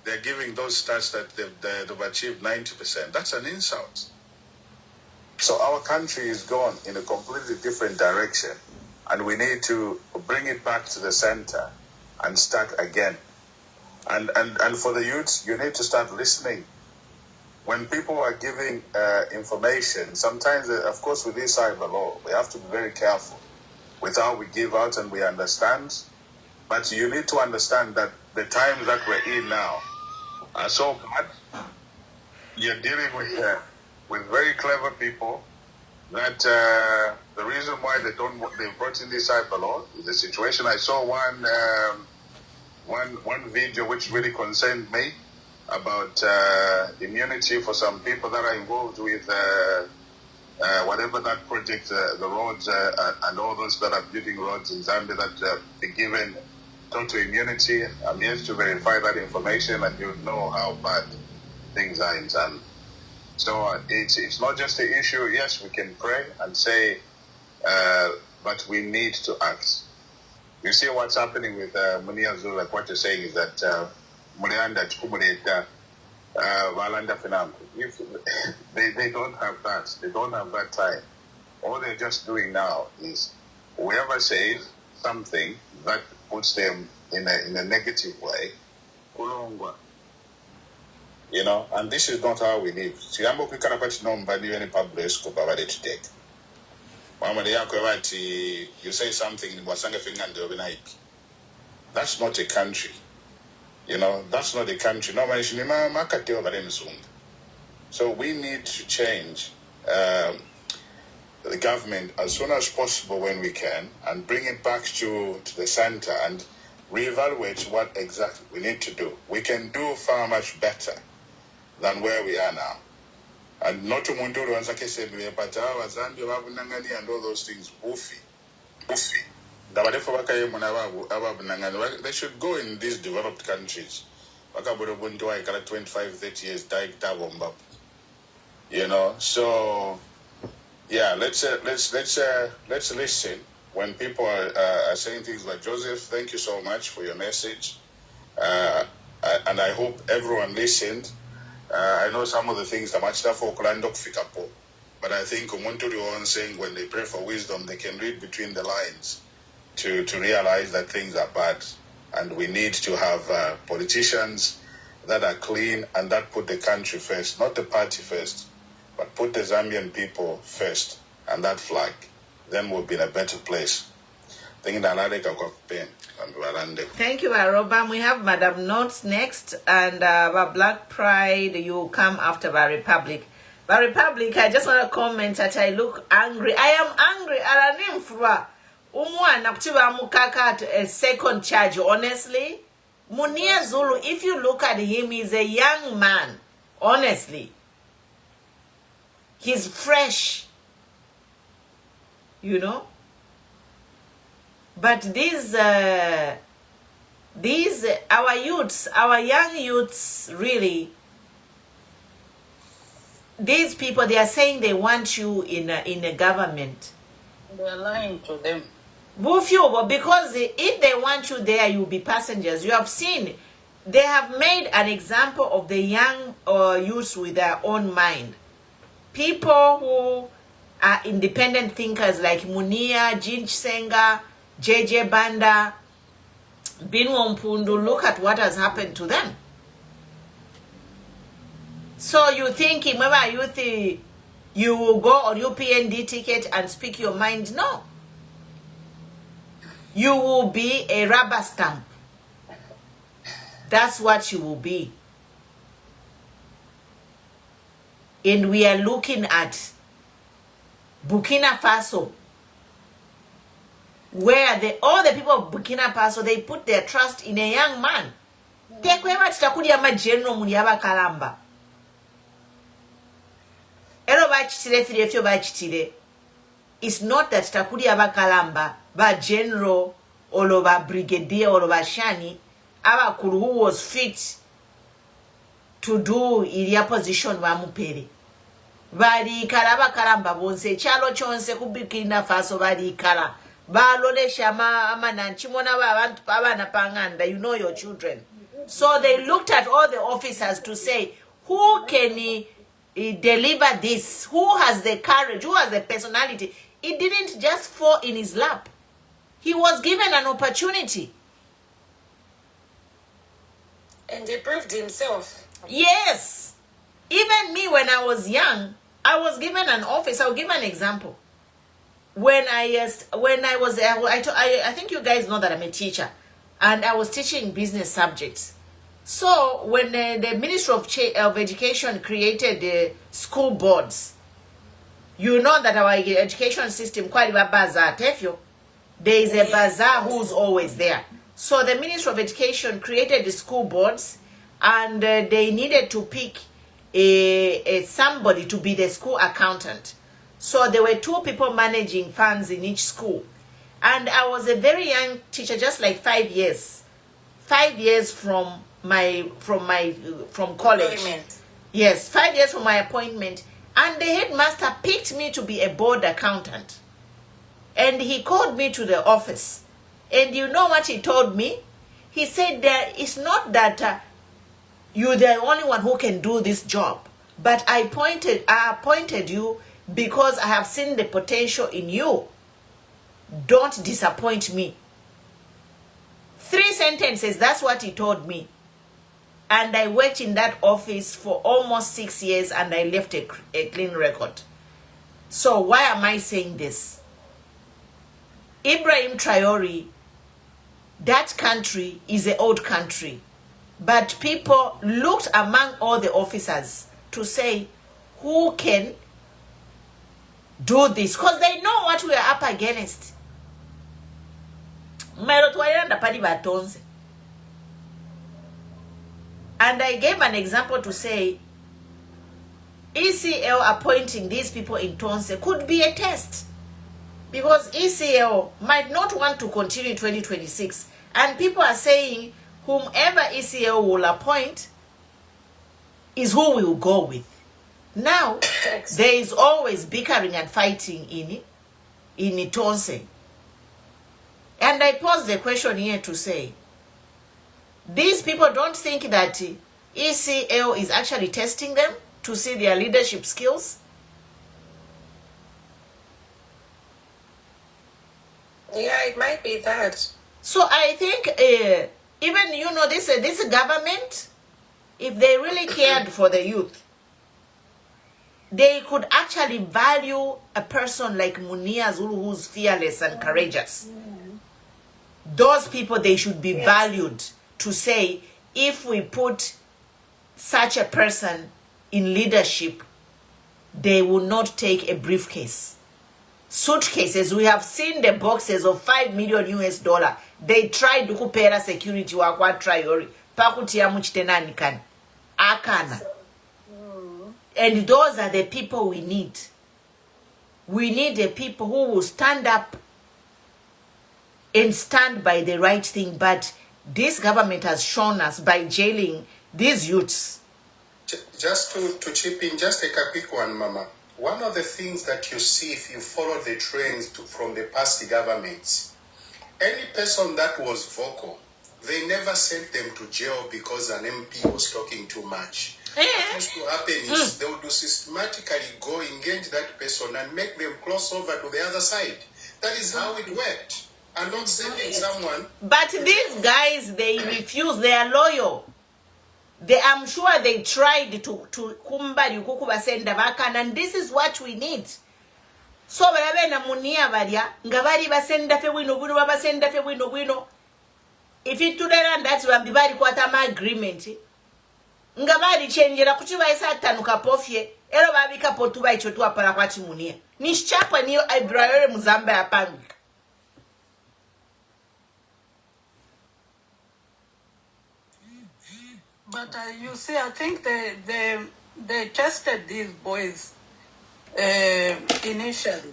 they're giving those stats that they've achieved 90%. That's an insult. So our country is gone in a completely different direction, and we need to bring it back to the center and start again. And for the youths, you need to start listening. When people are giving information, sometimes, of course, with this cyber law, we have to be very careful with how we give out and we understand. But you need to understand that the times that we're in now are so bad. You're dealing with very clever people that the reason why they brought in this cyber law is the situation. I saw one video which really concerned me about immunity for some people that are involved with whatever that project, the roads and all those that are building roads in Zambia, that be given total immunity. I'm yet to verify that information, and you know how bad things are in Zambia. So it's not just an issue. Yes, we can pray and say, but we need to act. You see what's happening with Munir, like what you're saying is that they don't have that. They don't have that time. All they're just doing now is whoever says something that puts them in a negative way, you know, and this is not how we live. You say something in that's not a country. You know, that's not a country. So we need to change the government as soon as possible when we can, and bring it back to the center and reevaluate what exactly we need to do. We can do far much better than where we are now. And not to Mundur and all those things, Buffy. They should go in these developed countries Wakabudubuntu aikala 25, 30 years, you know. So yeah, let's listen when people are saying things like, Joseph, thank you so much for your message, and I hope everyone listened. I know some of the things that much for Okulando Fikapo, but I think Umunturi was saying when they pray for wisdom, they can read between the lines to realize that things are bad, and we need to have politicians that are clean and that put the country first, not the party first, but put the Zambian people first and that flag. Then we'll be in a better place. Thank you, Robam. We have Madam Notes next, and Black Pride, you come after Republic. Republic, I just want to comment that I look angry. I am angry. A second charge, honestly. Munir Zulu, if you look at him, he's a young man, honestly. He's fresh, you know. But these our youths, our young youths, really, these people, they are saying they want you in a government. They are lying to them. Because if they want you there, you'll be passengers. You have seen, they have made an example of the young youths with their own mind. People who are independent thinkers like Munir, Jinch Senga, JJ Banda, Binwo Mpundu, look at what has happened to them. So you think, you will go on your PND ticket and speak your mind? No. You will be a rubber stamp. That's what you will be. And we are looking at Burkina Faso, where all the people of Burkina Faso, they put their trust in a young man. It's not that takudi abakalamba ba general or ba brigadier or ba shani abakulu who was fit to do ilia position wa mupere. Bali kalaba kalamba bonse chalo chonse kubikina Faso bali kala balole shama amana chimona abantu abana panganda, you know your children. So they looked at all the officers to say, who can deliver this? Who has the courage? Who has the personality? It didn't just fall in his lap. He was given an opportunity. And he proved himself. Yes. Even me, when I was young, I was given an office. I'll give an example. I think you guys know that I'm a teacher, and I was teaching business subjects. So when the Ministry of Education created the school boards, you know that our education system, quite a bazaar, there is a bazaar who's always there. So the Ministry of Education created the school boards, and they needed to pick somebody to be the school accountant. So there were 2 people managing funds in each school. And I was a very young teacher, just like 5 years. 5 years from college. Yes, 5 years from my appointment. And the headmaster picked me to be a board accountant. And he called me to the office. And you know what he told me? He said that it's not that you're the only one who can do this job. But I appointed you because I have seen the potential in you. Don't disappoint me. 3 sentences, that's what he told me. And I worked in that office for almost 6 years, and I left a clean record. So why am I saying this? Ibrahim Traore, that country is an old country. But people looked among all the officers to say, who can do this? Because they know what we are up against. And I gave an example to say, ECL appointing these people in Tonse could be a test. Because ECL might not want to continue in 2026. And people are saying, whomever ECL will appoint is who we will go with. Now, there is always bickering and fighting in Tonse. And I pose the question here to say, these people don't think that ECL is actually testing them to see their leadership skills? Yeah, it might be that. So I think even, this government, if they really cared for the youth, they could actually value a person like Munir Zulu, who's fearless and courageous. Those people, they should be valued to say, if we put such a person in leadership, they will not take a briefcase. Suitcases, we have seen the boxes of $5 million US. They tried to kupera security wakwa triori. Pakutia muchitenani kan. Akana. And those are the people we need. We need the people who will stand up and stand by the right thing. But this government has shown us by jailing these youths. Just to chip in, just take a quick one, Mama. One of the things that you see if you follow the trends from the past governments, any person that was vocal, they never sent them to jail because an MP was talking too much. What used to happen is they would systematically go engage that person and make them cross over to the other side. That is how it worked. And not sending someone. But these guys, they refuse. They are loyal. I'm sure they tried to kumbali kukubasenda bakana, and this is what we need. So balabe na Munir balya ngabali basenda fe wino buno babasenda fe wino buno. If it to the land that's when bali kwata ma agreement. Ngabali changera kuchiba isa tanuka pofye. Elo babika potuba icho tu apala kwati Munir. Nishchapa niyo Ibrahim Muzamba yapanga. But you see, I think they tested these boys initially,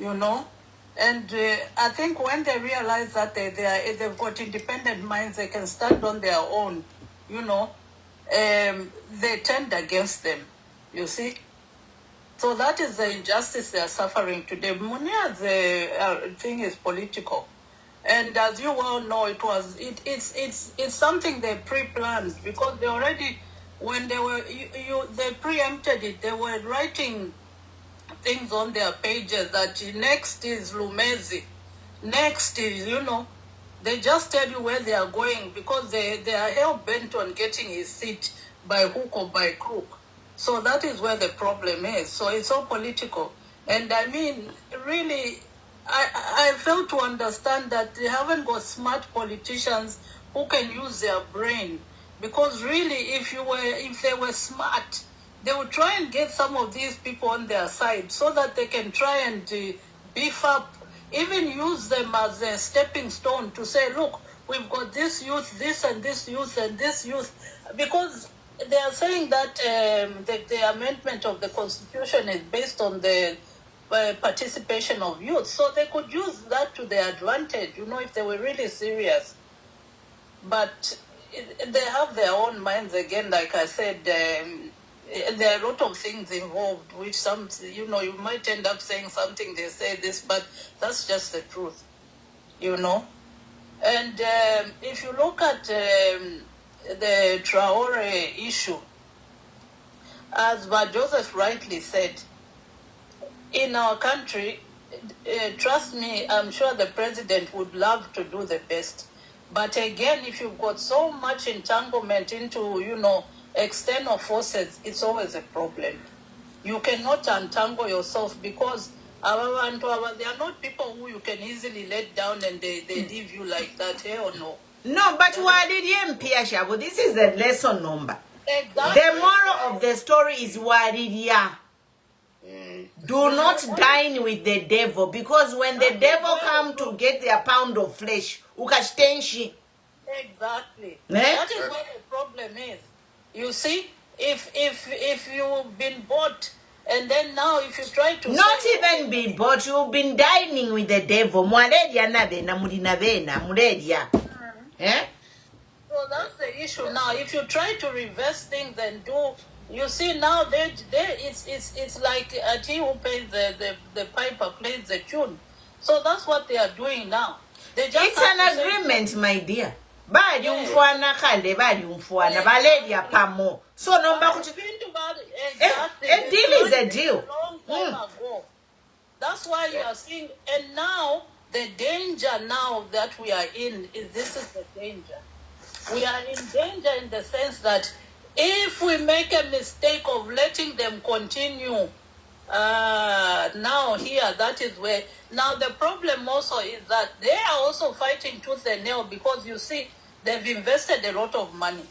and I think when they realize that they've got independent minds, they can stand on their own, they turned against them, you see. So that is the injustice they are suffering today. Munir's thing is political. And as you well know, it's something they pre-planned, because they already, when they were they preempted it. They were writing things on their pages that next is Lumezi, next is they just tell you where they are going, because they are hell bent on getting his seat by hook or by crook. So that is where the problem is. So it's all political, and I mean really. I fail to understand that they haven't got smart politicians who can use their brain. Because really, if they were smart, they would try and get some of these people on their side so that they can try and beef up, even use them as a stepping stone to say, look, we've got this youth, this and this youth and this youth. Because they are saying that the amendment of the Constitution is based on the participation of youth, so they could use that to their advantage, if they were really serious. But they have their own minds again, like I said. There are a lot of things involved, which you might end up saying something, they say this, but that's just the truth, And if you look at the Traore issue, as Joseph rightly said, in our country, trust me, I'm sure the president would love to do the best. But again, if you've got so much entanglement into, external forces, it's always a problem. You cannot untangle yourself, because they are not people who you can easily let down and they leave you like that. Hell no. No, but Wadidia, this is the lesson number. Exactly. The moral of the story is Wadidia. Do not dine with the devil, because when the devil come to get their pound of flesh, ukashtenshi. Exactly. That is what the problem is. You see, if you've been bought, and then now if you try to not even be bought, you've been dining with the devil. So that's the issue now. If you try to reverse things and do, you see now it's like a team who plays the piper plays the tune. So that's what they are doing now. They just it's an agreement, my dear. Bali umfwana khale bali umfwana baleya pamo. So number a deal is a deal. Long time ago. That's why you are seeing, and now the danger now that we are in is this is the danger. We are in danger in the sense that if we make a mistake of letting them continue now here, that is where, now the problem also is that they are also fighting tooth and nail because you see, they've invested a lot of money.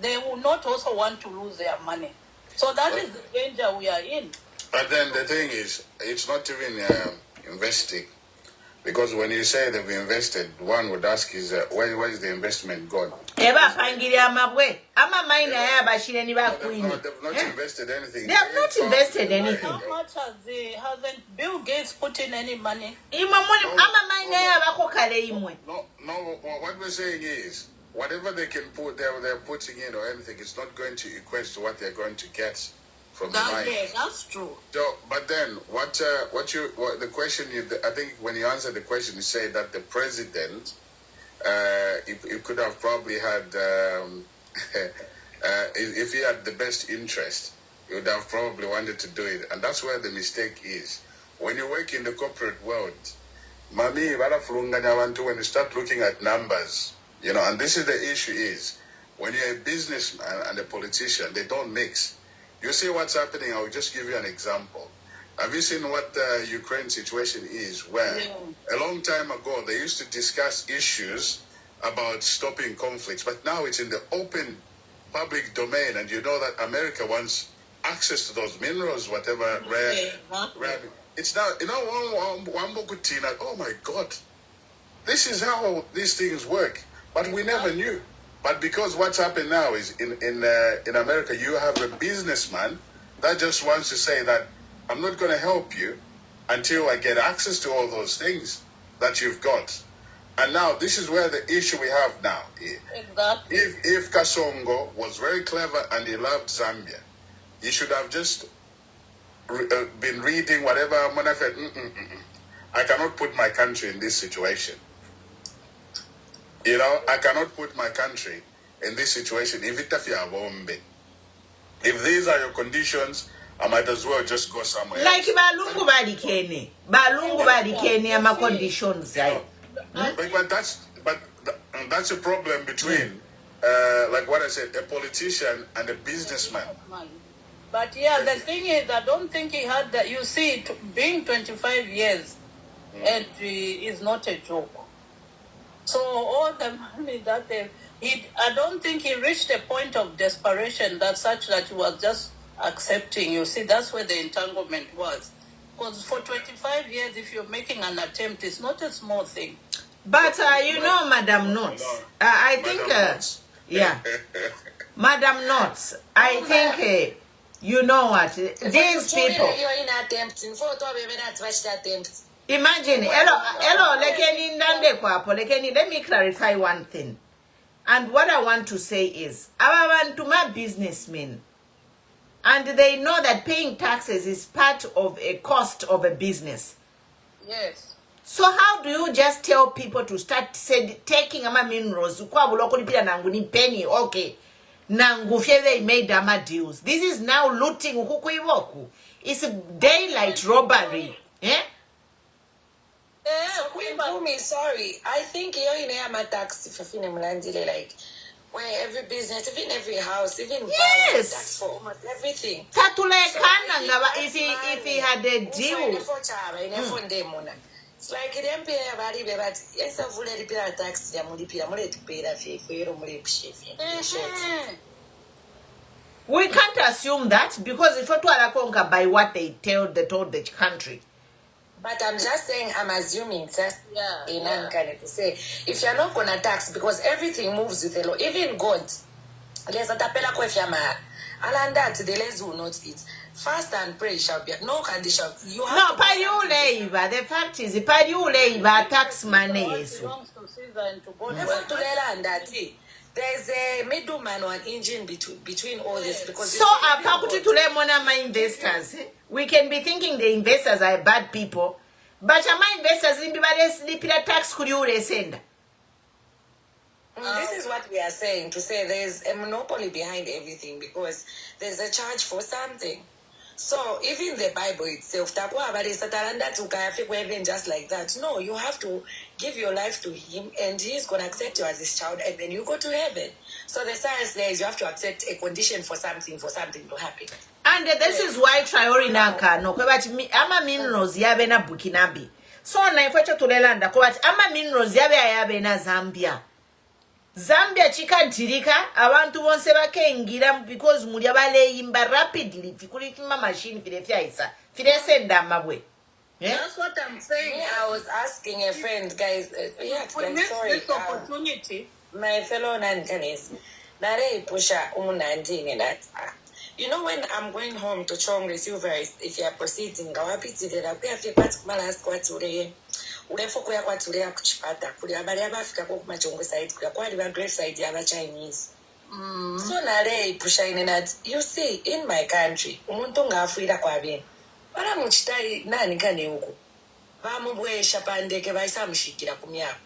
They will not also want to lose their money. So that is the danger we are in. But then the thing is, it's not even investing. Because when you say they've invested, one would ask is, where is the investment gone? They've not invested anything. They have not invested anything. How much hasn't Bill Gates put in any money? No, what we're saying is, whatever they can put, they're putting in or anything, it's not going to equate to what they're going to get from the mine. Yeah, that's true. So, but then, the question, I think when you answer the question, you say that the president, he could have probably had, if he had the best interest, he would have probably wanted to do it. And that's where the mistake is. When you work in the corporate world, when you start looking at numbers, and this is the issue is, when you're a businessman and a politician, they don't mix. You see what's happening, I'll just give you an example. Have you seen what the Ukraine situation is, where a long time ago they used to discuss issues about stopping conflicts, but now it's in the open public domain, and you know that America wants access to those minerals, whatever rare. It's now, oh my God, this is how these things work, but we never knew. But because what's happened now is in America, you have a businessman that just wants to say that I'm not going to help you until I get access to all those things that you've got. And now this is where the issue we have now. Exactly. If Kasongo was very clever and he loved Zambia, he should have just been reading whatever I cannot put my country in this situation. I cannot put my country in this situation. If these are your conditions, I might as well just go somewhere like balungu badikene ama conditions. But that's a problem between, like what I said, a politician and a businessman. But yeah, the thing is, I don't think he had that. You see, being 25 years and is not a joke. So all the money that I don't think he reached a point of desperation that such that he was just accepting. You see, that's where the entanglement was. Because for 25 years, if you're making an attempt, it's not a small thing. But Madam Notes, I think, Madam Notes, I think, you know what, these people. Imagine, let me clarify one thing. And what I want to say is, I want to my businessmen, and they know that paying taxes is part of a cost of a business. Yes. So how do you just tell people to start taking minerals? Okay. They made deals. This is now looting. It's daylight robbery. Sorry. I think you're in a tax like where every business, even every house, even yes, tax for almost everything. If he had a deal. It's like them pay about it, but yes, I've already paid a tax. We can't assume that because it's not by what they told the country. But I'm just saying, I'm assuming that's to say if you're not gonna tax because everything moves with the law, even God. There's a tapela Alanda, the lazy will not eat. Fast and pray shall be no condition. You have no, to pa you labor. The fact is, pa you labor tax money. Yes. There's a middleman or an engine between all this because so apart to let money investors, we can be thinking the investors are bad people, but my investors in the tax could you send? This is what we are saying, to say there's a monopoly behind everything because there's a charge for something. So even the Bible itself, just like that. No, you have to give your life to him and he's going to accept you as his child and then you go to heaven. So the science there is you have to accept a condition for something to happen. And this is why Traore Nanka, no, but ama minerals yabe na Bukinabe. So na ifecho tulelanda, but ama minerals yabe na Zambia. Zambia chikadirika abantu bonse bakengira because muri abaleyimba rapidly fikulifima machine filefyaisa filesenda mabwe. Yeah? That's what I'm saying. I was asking a friend, guys. Sorry. This opportunity. My fellow Nankanese, you know, when I'm going home to Chongre Silvers, if you are proceeding, urefu kuya kwatulera kuchipata kuli abali abafika ko kumachongo side kuli kwali ba great side ya Chinese. So nale ipusha inenat, you see, in my country umuntu ngafuira kwa bene bara muchitai nani kane huko bamubwesha pandeke bayisamushikira kumyako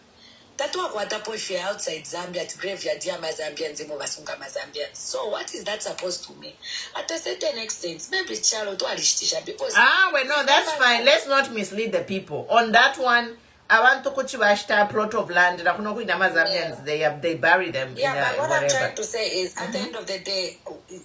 tatwa kwatapo if you're outside Zambia at graveyard ya Mazambians mo basunga Mazambians. So what is that supposed to mean? At a certain extent maybe chalo to alishtisha because well, no, that's fine. Let's not mislead the people on that one. I want to kuchibashta plot of land na kuno kuina Mazambians they bury them. Yeah, but what I'm trying to say is at the end of the day,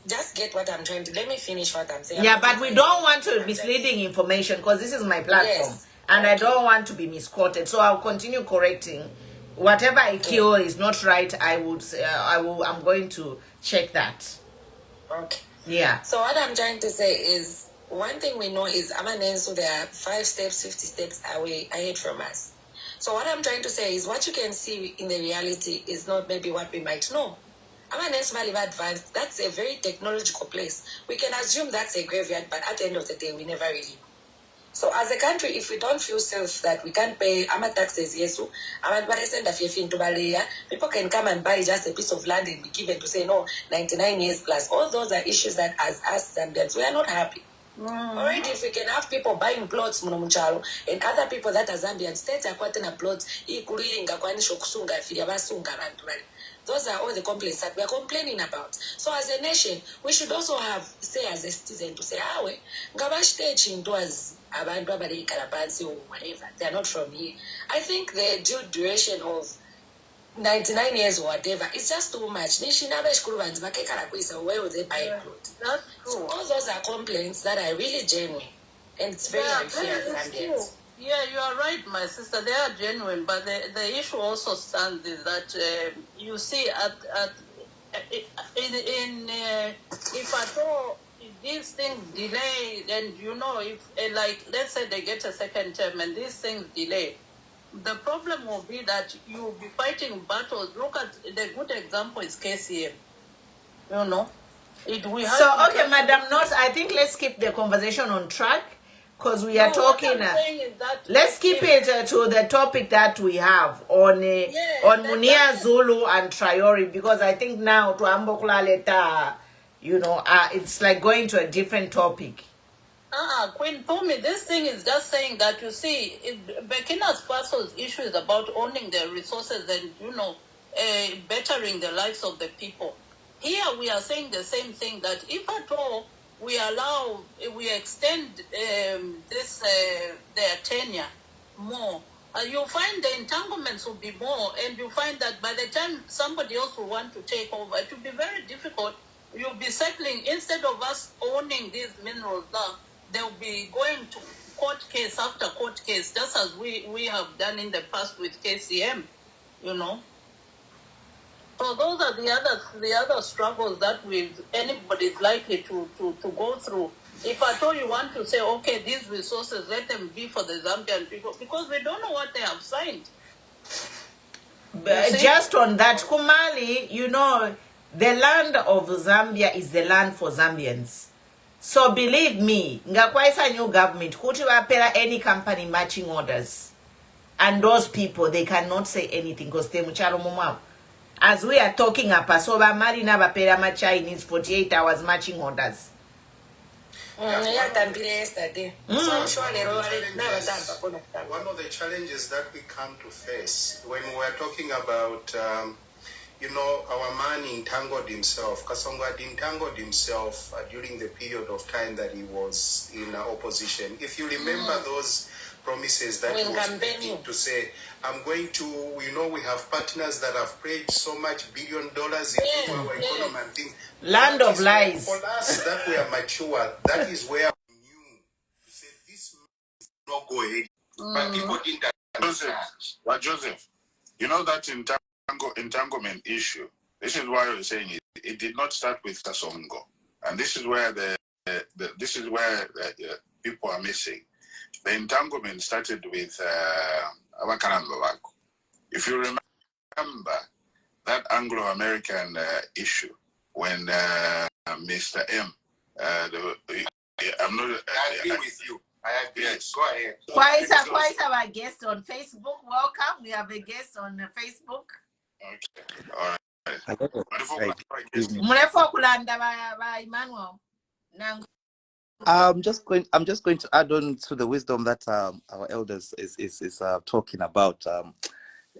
just get what I'm trying to. Let me finish what I'm saying. Yeah, but we don't want to misleading information because this is my platform and I don't want to be misquoted. So I'll continue correcting. Whatever I kill is not right. I'm going to check that. Okay. Yeah. So what I'm trying to say is one thing we know is so there are 5 steps, 50 steps away ahead from us. So what I'm trying to say is what you can see in the reality is not maybe what we might know. Very advanced. That's a very technological place. We can assume that's a graveyard, but at the end of the day, we never really know. So as a country, if we don't feel safe that we can't pay taxes, people can come and buy just a piece of land and be given to say, no, 99 years plus. All those are issues that as us Zambians, we are not happy. Already, if we can have people buying plots, and other people that are Zambian states are quite plots, those are all the complaints that we are complaining about. So as a nation, we should also have, say as a citizen, to say, abantu abali kalapansi or whatever, they are not from here. I think the due duration of 99 years or whatever, it's just too much. Where would they buy clothes? That's true. So all those are complaints that are really genuine. And it's very unfair. Yeah, you are right, my sister. They are genuine, but the issue also stands is that you see if at all these things delay, and if like let's say they get a second term and these things delay, the problem will be that you will be fighting battles. Look at the good example is KCM. Okay, Madam Not, I think let's keep the conversation on track. Because we are talking, let's keep it to the topic that we have on Munir Zulu and Traore, because I think now to Ambokula Leta, it's like going to a different topic. Queen told me this thing is just saying that you see, Burkina Faso's issue is about owning their resources and bettering the lives of the people. Here we are saying the same thing, that if at all we extend their tenure more, you'll find the entanglements will be more, and you'll find that by the time somebody else will want to take over, it will be very difficult. You'll be settling, instead of us owning these minerals now, they'll be going to court case after court case, just as we have done in the past with KCM, So those are the other struggles that anybody is likely to go through. If at all you want to say, okay, these resources, let them be for the Zambian people, because we don't know what they have signed. Just on that, Kumali, The land of Zambia is the land for Zambians. So believe me, ngakwaisa new government, kuti wapela any company matching orders. And those people, they cannot say anything because they muchalo mumao. As we are talking apa, so ba mari na bapela ma Chinese 48 hours matching orders. One of the challenges that we come to face when we're talking about, our man entangled himself. Kasongo had entangled himself during the period of time that he was in opposition. If you remember those promises that he was making to say, I'm going to, we have partners that have pledged so much $1 billion into our economy and things. Land of lies. For us that we are mature, that is where we knew to say this is not go ahead. But people didn't understand. Joseph, you know that entanglement issue. This is why I was saying it did not start with Kasongo, and this is where people are missing. The entanglement started with Abakaramba. If you remember that Anglo-American issue when Mr. M, I agree with you. I agree. Yes. Go ahead. Quite our guest on Facebook. Welcome. We have a guest on Facebook. Okay. All right. I'm just going to add on to the wisdom that our elders is talking about.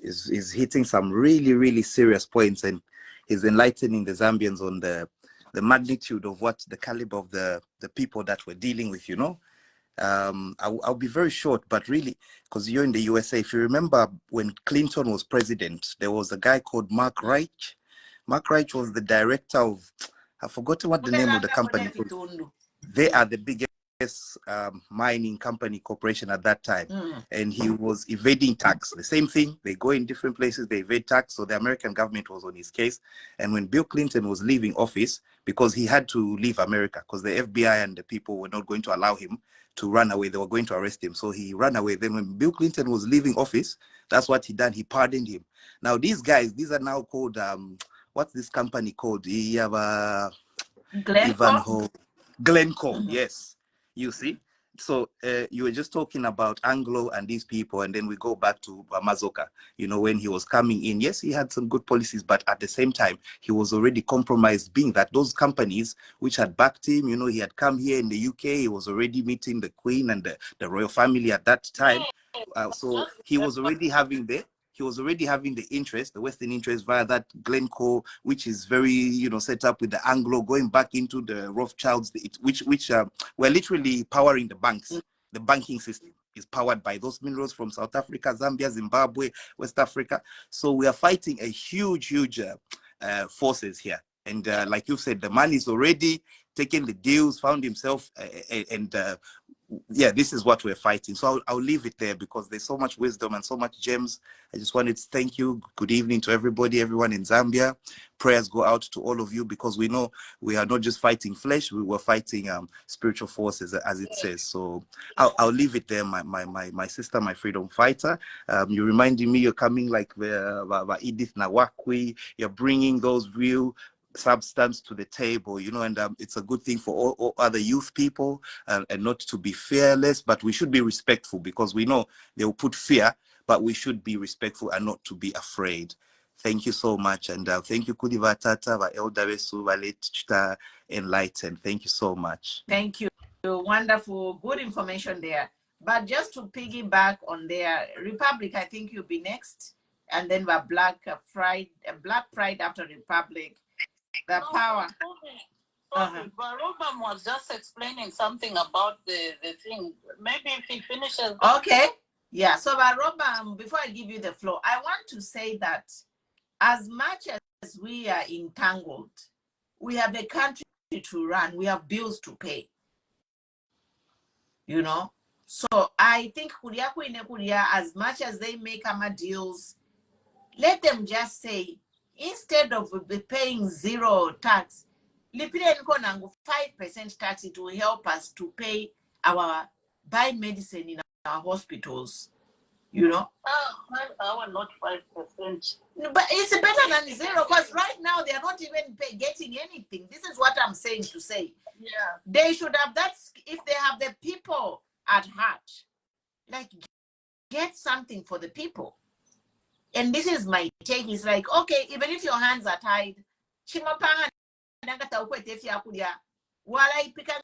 Is hitting some really serious points, and is enlightening the Zambians on the magnitude of what the caliber of the people that we're dealing with. I'll be very short, but really, because you're in the USA, if you remember when Clinton was president, there was a guy called Mark Reich. Mark Reich was the director of, I've forgotten what the name of the company was. They are the biggest mining company corporation at that time. And he was evading tax. The same thing, they go in different places, they evade tax. So the American government was on his case. And when Bill Clinton was leaving office, because he had to leave America, because the FBI and the people were not going to allow him to run away, they were going to arrest him. So he ran away. Then when Bill Clinton was leaving office, that's what he done. He pardoned him. Now these guys, these are now called, what's this company called? You have Glencore, yes. You see? So you were just talking about Anglo and these people, and then we go back to Mazoka. When he was coming in, yes, he had some good policies, but at the same time, he was already compromised, being that those companies which had backed him, he had come here in the UK, he was already meeting the Queen and the royal family at that time. So he was already having the interest, the Western interest, via that Glencore, which is very, set up with the Anglo, going back into the Rothschilds, which were literally powering the banks. The banking system is powered by those minerals from South Africa, Zambia, Zimbabwe, West Africa. So we are fighting a huge forces here. And like you said, the man is already taking the deals, found himself, yeah, this is what we're fighting. So I'll leave it there because there's so much wisdom and so much gems. I just wanted to thank you. Good evening to everyone in Zambia. Prayers go out to all of you because we know we are not just fighting flesh, we were fighting spiritual forces, as it says. So I'll leave it there. My sister, my freedom fighter. You reminding me you're coming like Edith Nawakwi. You're bringing those real substance to the table, and it's a good thing for all other youth people, and not to be fearless, but we should be respectful because we know they will put fear, but we should be respectful and not to be afraid. Thank you so much, and thank you Kudivatata, Eldaresu, enlightened. Thank you so much. Thank you. Wonderful, good information there. But just to piggyback on their Republic, I think you'll be next, and then we're Black Pride after Republic. The power. Robam was just explaining something about the thing. Maybe if he finishes. Okay. Yeah. So, Robam, before I give you the floor, I want to say that as much as we are entangled, we have a country to run. We have bills to pay. So I think as much as they make deals, let them just say, instead of paying zero tax, 5% tax, it will help us to buy medicine in our hospitals. You know? Our not 5%. But it's better than zero, because right now they are not even getting anything. This is what I'm saying to say. Yeah. They should have that, if they have the people at heart, like get something for the people. And this is my take. It's like, okay, even if your hands are tied, chimapanga nangata ukwete fya kulya wala ipika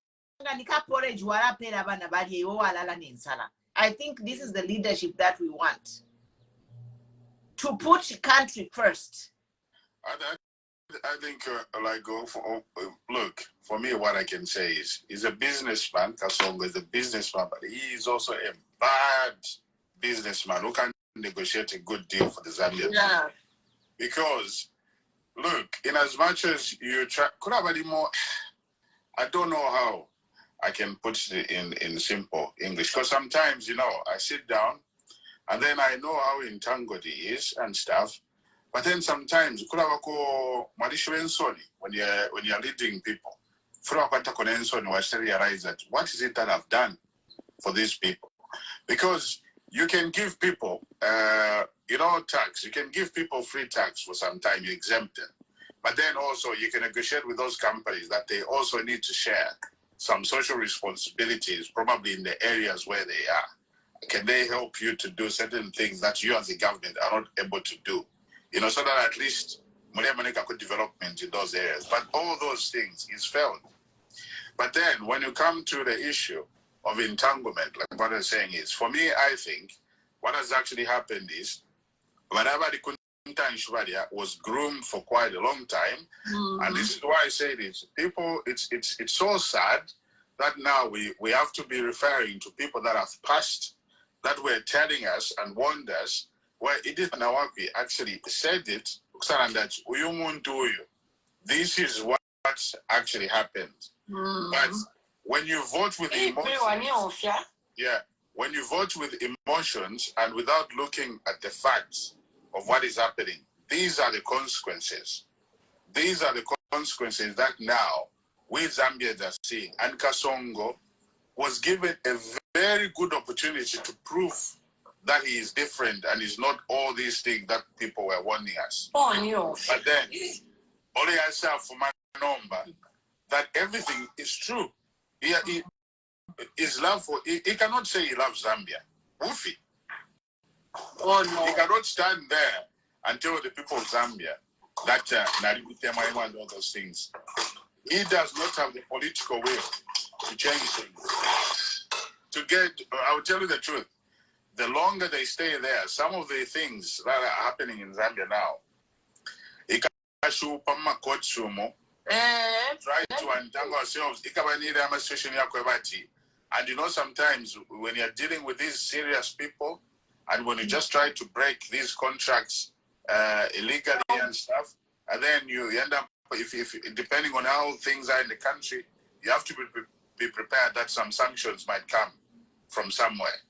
nika porridge wala pera bana bali yo wala la ninsala. I think this is the leadership that we want. To put country first. I think, look, for me, what I can say is, he's a businessman. Kasongo is a businessman, but he is also a bad businessman who can negotiate a good deal for the Zambians. Yeah. Because, look, in as much as you try, I don't know how I can put it in simple English. Because sometimes, I sit down and then I know how entangled he is and stuff. But then sometimes, when you're leading people, you realize that what is it that I've done for these people? Because you can give people, tax. You can give people free tax for some time. You exempt them. But then also you can negotiate with those companies that they also need to share some social responsibilities, probably in the areas where they are. Can they help you to do certain things that you as a government are not able to do? So that at least good development in those areas. But all those things is failed. But then when you come to the issue of entanglement, like what I'm saying is, for me, I think what has actually happened is, whenever the Kunta Shvaria was groomed for quite a long time, and this is why I say this, people, it's so sad that now we have to be referring to people that have passed, that were telling us and warned us, where Edith Nawaki actually said it, that this is what actually happened. But when you vote with emotions, when you vote with emotions and without looking at the facts of what is happening, these are the consequences. These are the consequences that now we Zambians are seeing. And Kasongo was given a very good opportunity to prove that he is different and is not all these things that people were warning us. But then, only I say for my number, that everything is true. His love for, he cannot say he loves Zambia. Woofy. Oh no. He cannot stand there and tell the people of Zambia that Naributema and all those things. He does not have the political will to change things. I will tell you the truth. The longer they stay there, some of the things that are happening in Zambia now, try to untangle ourselves. And sometimes when you're dealing with these serious people, and when you just try to break these contracts illegally and stuff, and then you end up, if depending on how things are in the country, you have to be prepared that some sanctions might come from somewhere.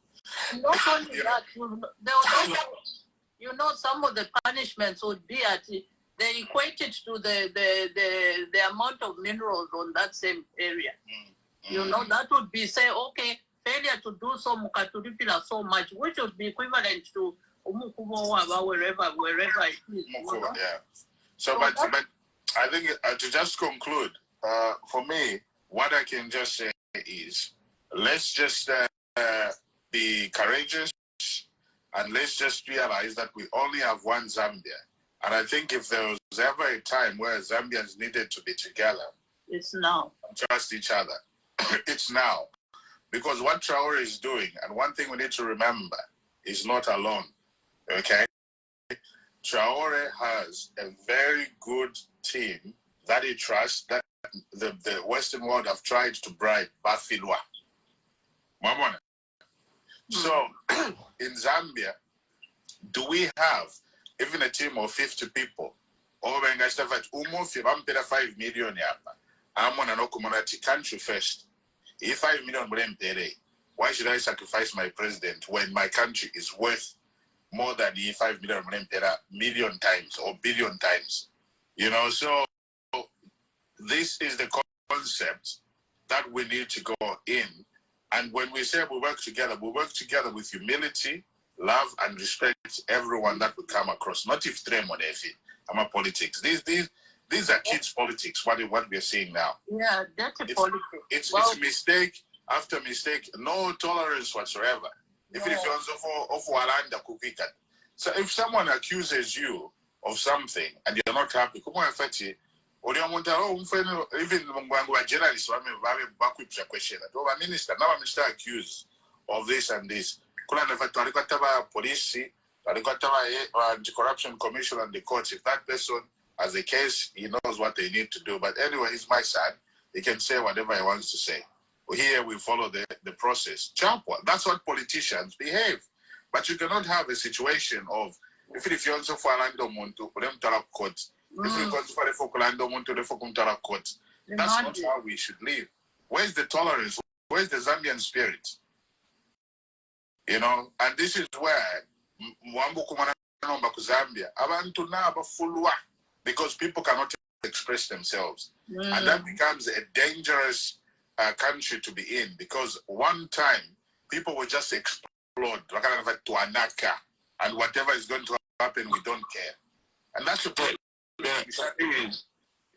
Not only that, some of the punishments would be they equate it to the amount of minerals on that same area. That would be say, okay, failure to do so mukaturipila so much, which would be equivalent to wherever it is. Yeah. So, but I think to just conclude, for me, what I can just say is, let's just be courageous, and let's just realize that we only have one Zambia. And I think if there was ever a time where Zambians needed to be together, it's now. Trust each other. It's now. Because what Traore is doing, and one thing we need to remember, is not alone. Okay? Traore has a very good team that he trusts, that the Western world have tried to bribe Bafilwa. Mamona. So, in Zambia, do we have even a team of 50 people? Or when I start at 5 million, I'm on an community country first. If 5 million, why should I sacrifice my president when my country is worth more than the 5 million times or billion times? So this is the concept that we need to go in. And when we say we work together with humility, love and respect everyone that we come across. Not if they're I'm a politics. These are kids' politics. What we are seeing now. Yeah, that's a politics. It's mistake after mistake. No tolerance whatsoever. If it feels of Walanda Kukikan. So if someone accuses you of something and you're not happy, come on, fetty. Or you want to even when journalists back question. A minister now I'm still accused of this and this. Police, anti-corruption commission and the courts. If that person has a case, he knows what they need to do. But anyway, he's my son. He can say whatever he wants to say. Here we follow the process. That's what politicians behave. But you cannot have a situation of if you also for Landomuntu, court. If you go for Landomuntu, the court. That's not how we should live. Where's the tolerance? Where's the Zambian spirit? You know, and this is where Zambia, because people cannot express themselves. And that becomes a dangerous country to be in, because one time people will just explode to Anaka, and whatever is going to happen, we don't care. And that's the problem.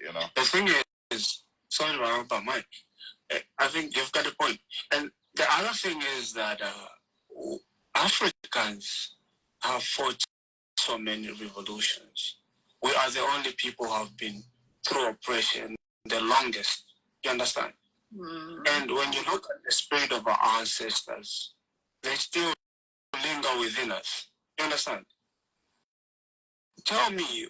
You know, the thing is, sorry about Mike. I think you've got a point. And the other thing is that Africans have fought so many revolutions. We are the only people who have been through oppression the longest. You understand? And when you look at the spirit of our ancestors, they still linger within us. You understand? Tell me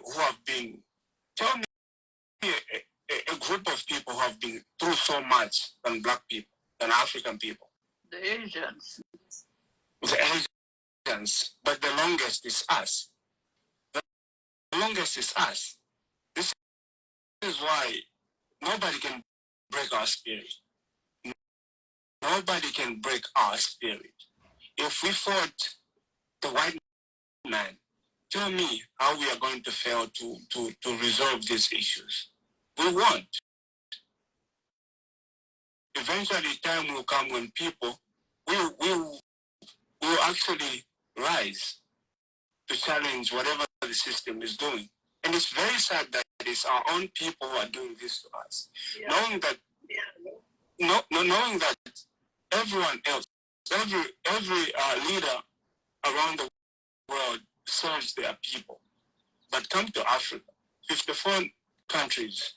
a group of people who have been through so much than black people, than African people. The Asians. The Asians, but the longest is us. The longest is us. This is why nobody can break our spirit. Nobody can break our spirit. If we fought the white man, tell me how we are going to fail to resolve these issues. We won't. Eventually, time will come when people will actually rise to challenge whatever the system is doing. And it's very sad that it's our own people who are doing this to us. Yeah. Knowing that everyone else, every leader around the world serves their people. But come to Africa, 54 countries.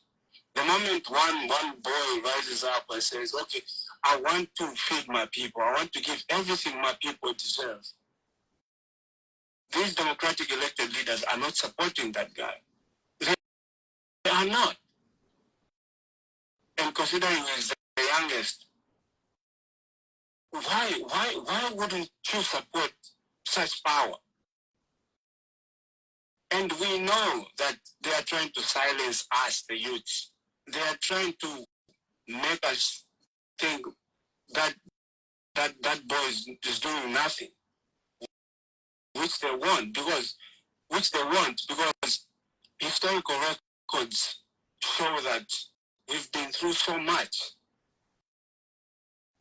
The moment one boy rises up and says, okay, I want to feed my people, I want to give everything my people deserve, these democratic elected leaders are not supporting that guy. They are not. And considering he's the youngest, why wouldn't you support such power? And we know that they are trying to silence us, the youths. They are trying to make us think that boy is doing nothing, which they want because historical records show that we've been through so much.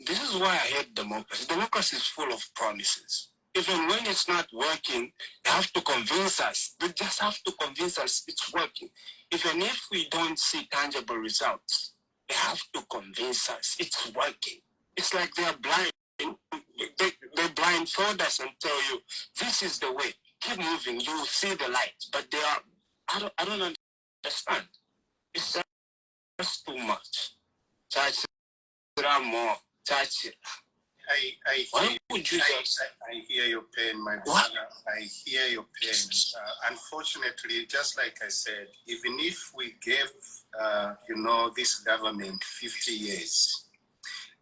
This is why I hate democracy. Democracy is full of promises. Even when it's not working, they have to convince us. They just have to convince us it's working. Even if we don't see tangible results, they have to convince us it's working. It's like they are blind. They blindfold us and tell you, this is the way. Keep moving, you will see the light. But they are, I don't understand. It's just too much. Touch it more. Touch it. I hear your pain, my brother. I hear your pain. Unfortunately, just like I said, even if we gave, this government 50 years,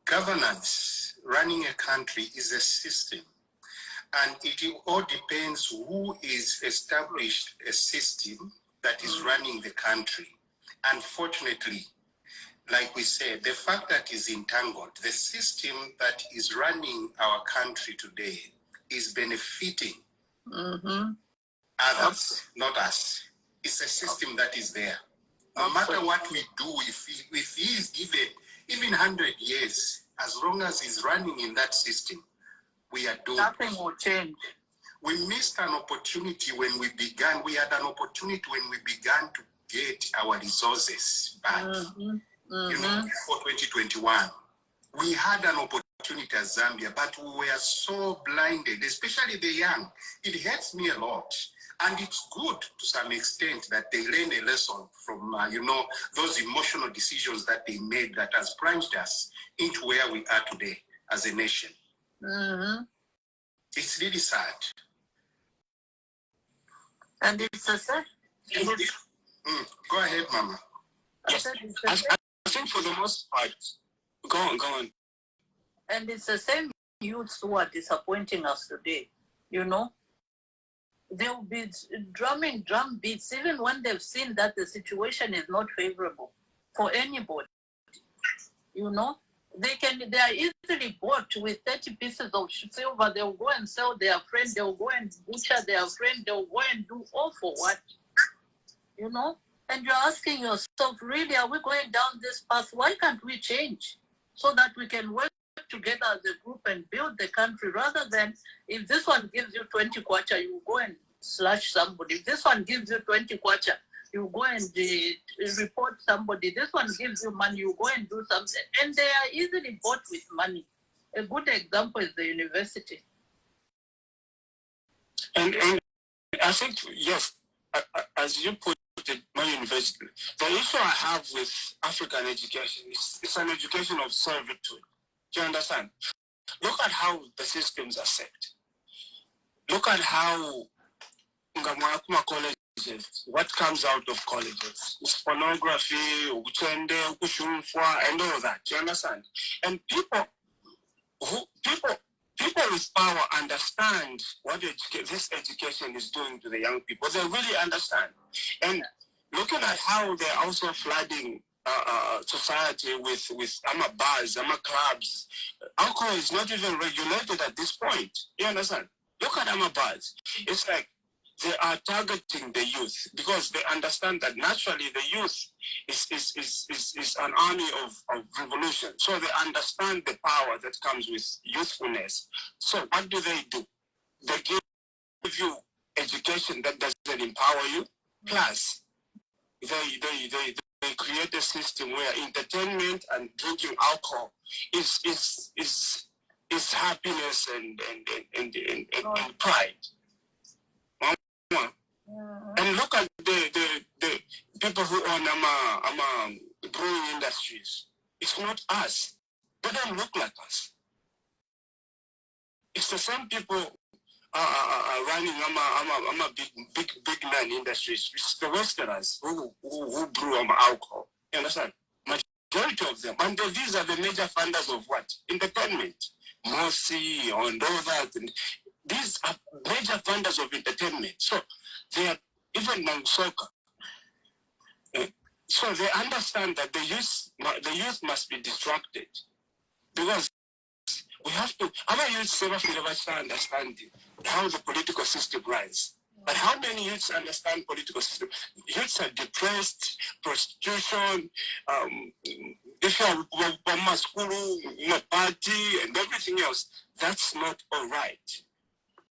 governance, running a country is a system. And it all depends who is established a system that is running the country. Unfortunately, like we said, the fact that is entangled, the system that is running our country today is benefiting others, not us. It's a system that is there. No matter what we do, if he is given even 100 years, as long as he's running in that system, we are doing. Nothing will change. We missed an opportunity when we began. We had an opportunity when we began to get our resources back. You know, before 2021. We had an opportunity as Zambia, but we were so blinded, especially the young. It hurts me a lot. And it's good to some extent that they learn a lesson from, you know, those emotional decisions that they made that has plunged us into where we are today as a nation. It's really sad. And it's a sad. Go ahead, Mama. Yes. I think for the most part, go on. And it's the same youths who are disappointing us today, you know. They'll be drumming drum beats even when they've seen that the situation is not favorable for anybody, you know. They are easily bought with 30 pieces of silver. They'll go and sell their friend. They'll go and butcher their friend. They'll go and do all for what, you know. And you're asking yourself, really, are we going down this path? Why can't we change so that we can work together as a group and build the country, rather than if this one gives you 20 kwacha, you go and slash somebody. If this one gives you 20 kwacha, you go and report somebody. This one gives you money, you go and do something. And they are easily bought with money. A good example is the university. And I think, yes, as you put it, my university, the issue I have with African education is it's an education of servitude. Do you understand? Look at how the systems are set. Look at how colleges, what comes out of colleges, it's pornography, and all that. Do you understand? And people with power understand what this education is doing to the young people. They really understand. And looking at how they're also flooding society with bars, clubs. Alcohol is not even regulated at this point. You understand? Look at bars. It's like they are targeting the youth because they understand that naturally the youth is an army of revolution. So they understand the power that comes with youthfulness. So what do? They give you education that doesn't empower you. Plus, they create a system where entertainment and drinking alcohol is happiness and pride. And look at the people who own brewing industries. It's not us. They don't look like us. It's the same people running big man industries. It's the Westerners who brew alcohol. You understand? Majority of them. And these are the major funders of what? Entertainment. Mosi and all that. And these are major funders of entertainment. So they are even soccer. So they understand that the youth must be distracted. Because we have to, our youths never understand how the political system runs. But how many youths understand political system? Youths are depressed, prostitution, if you have school, party, and everything else, that's not all right.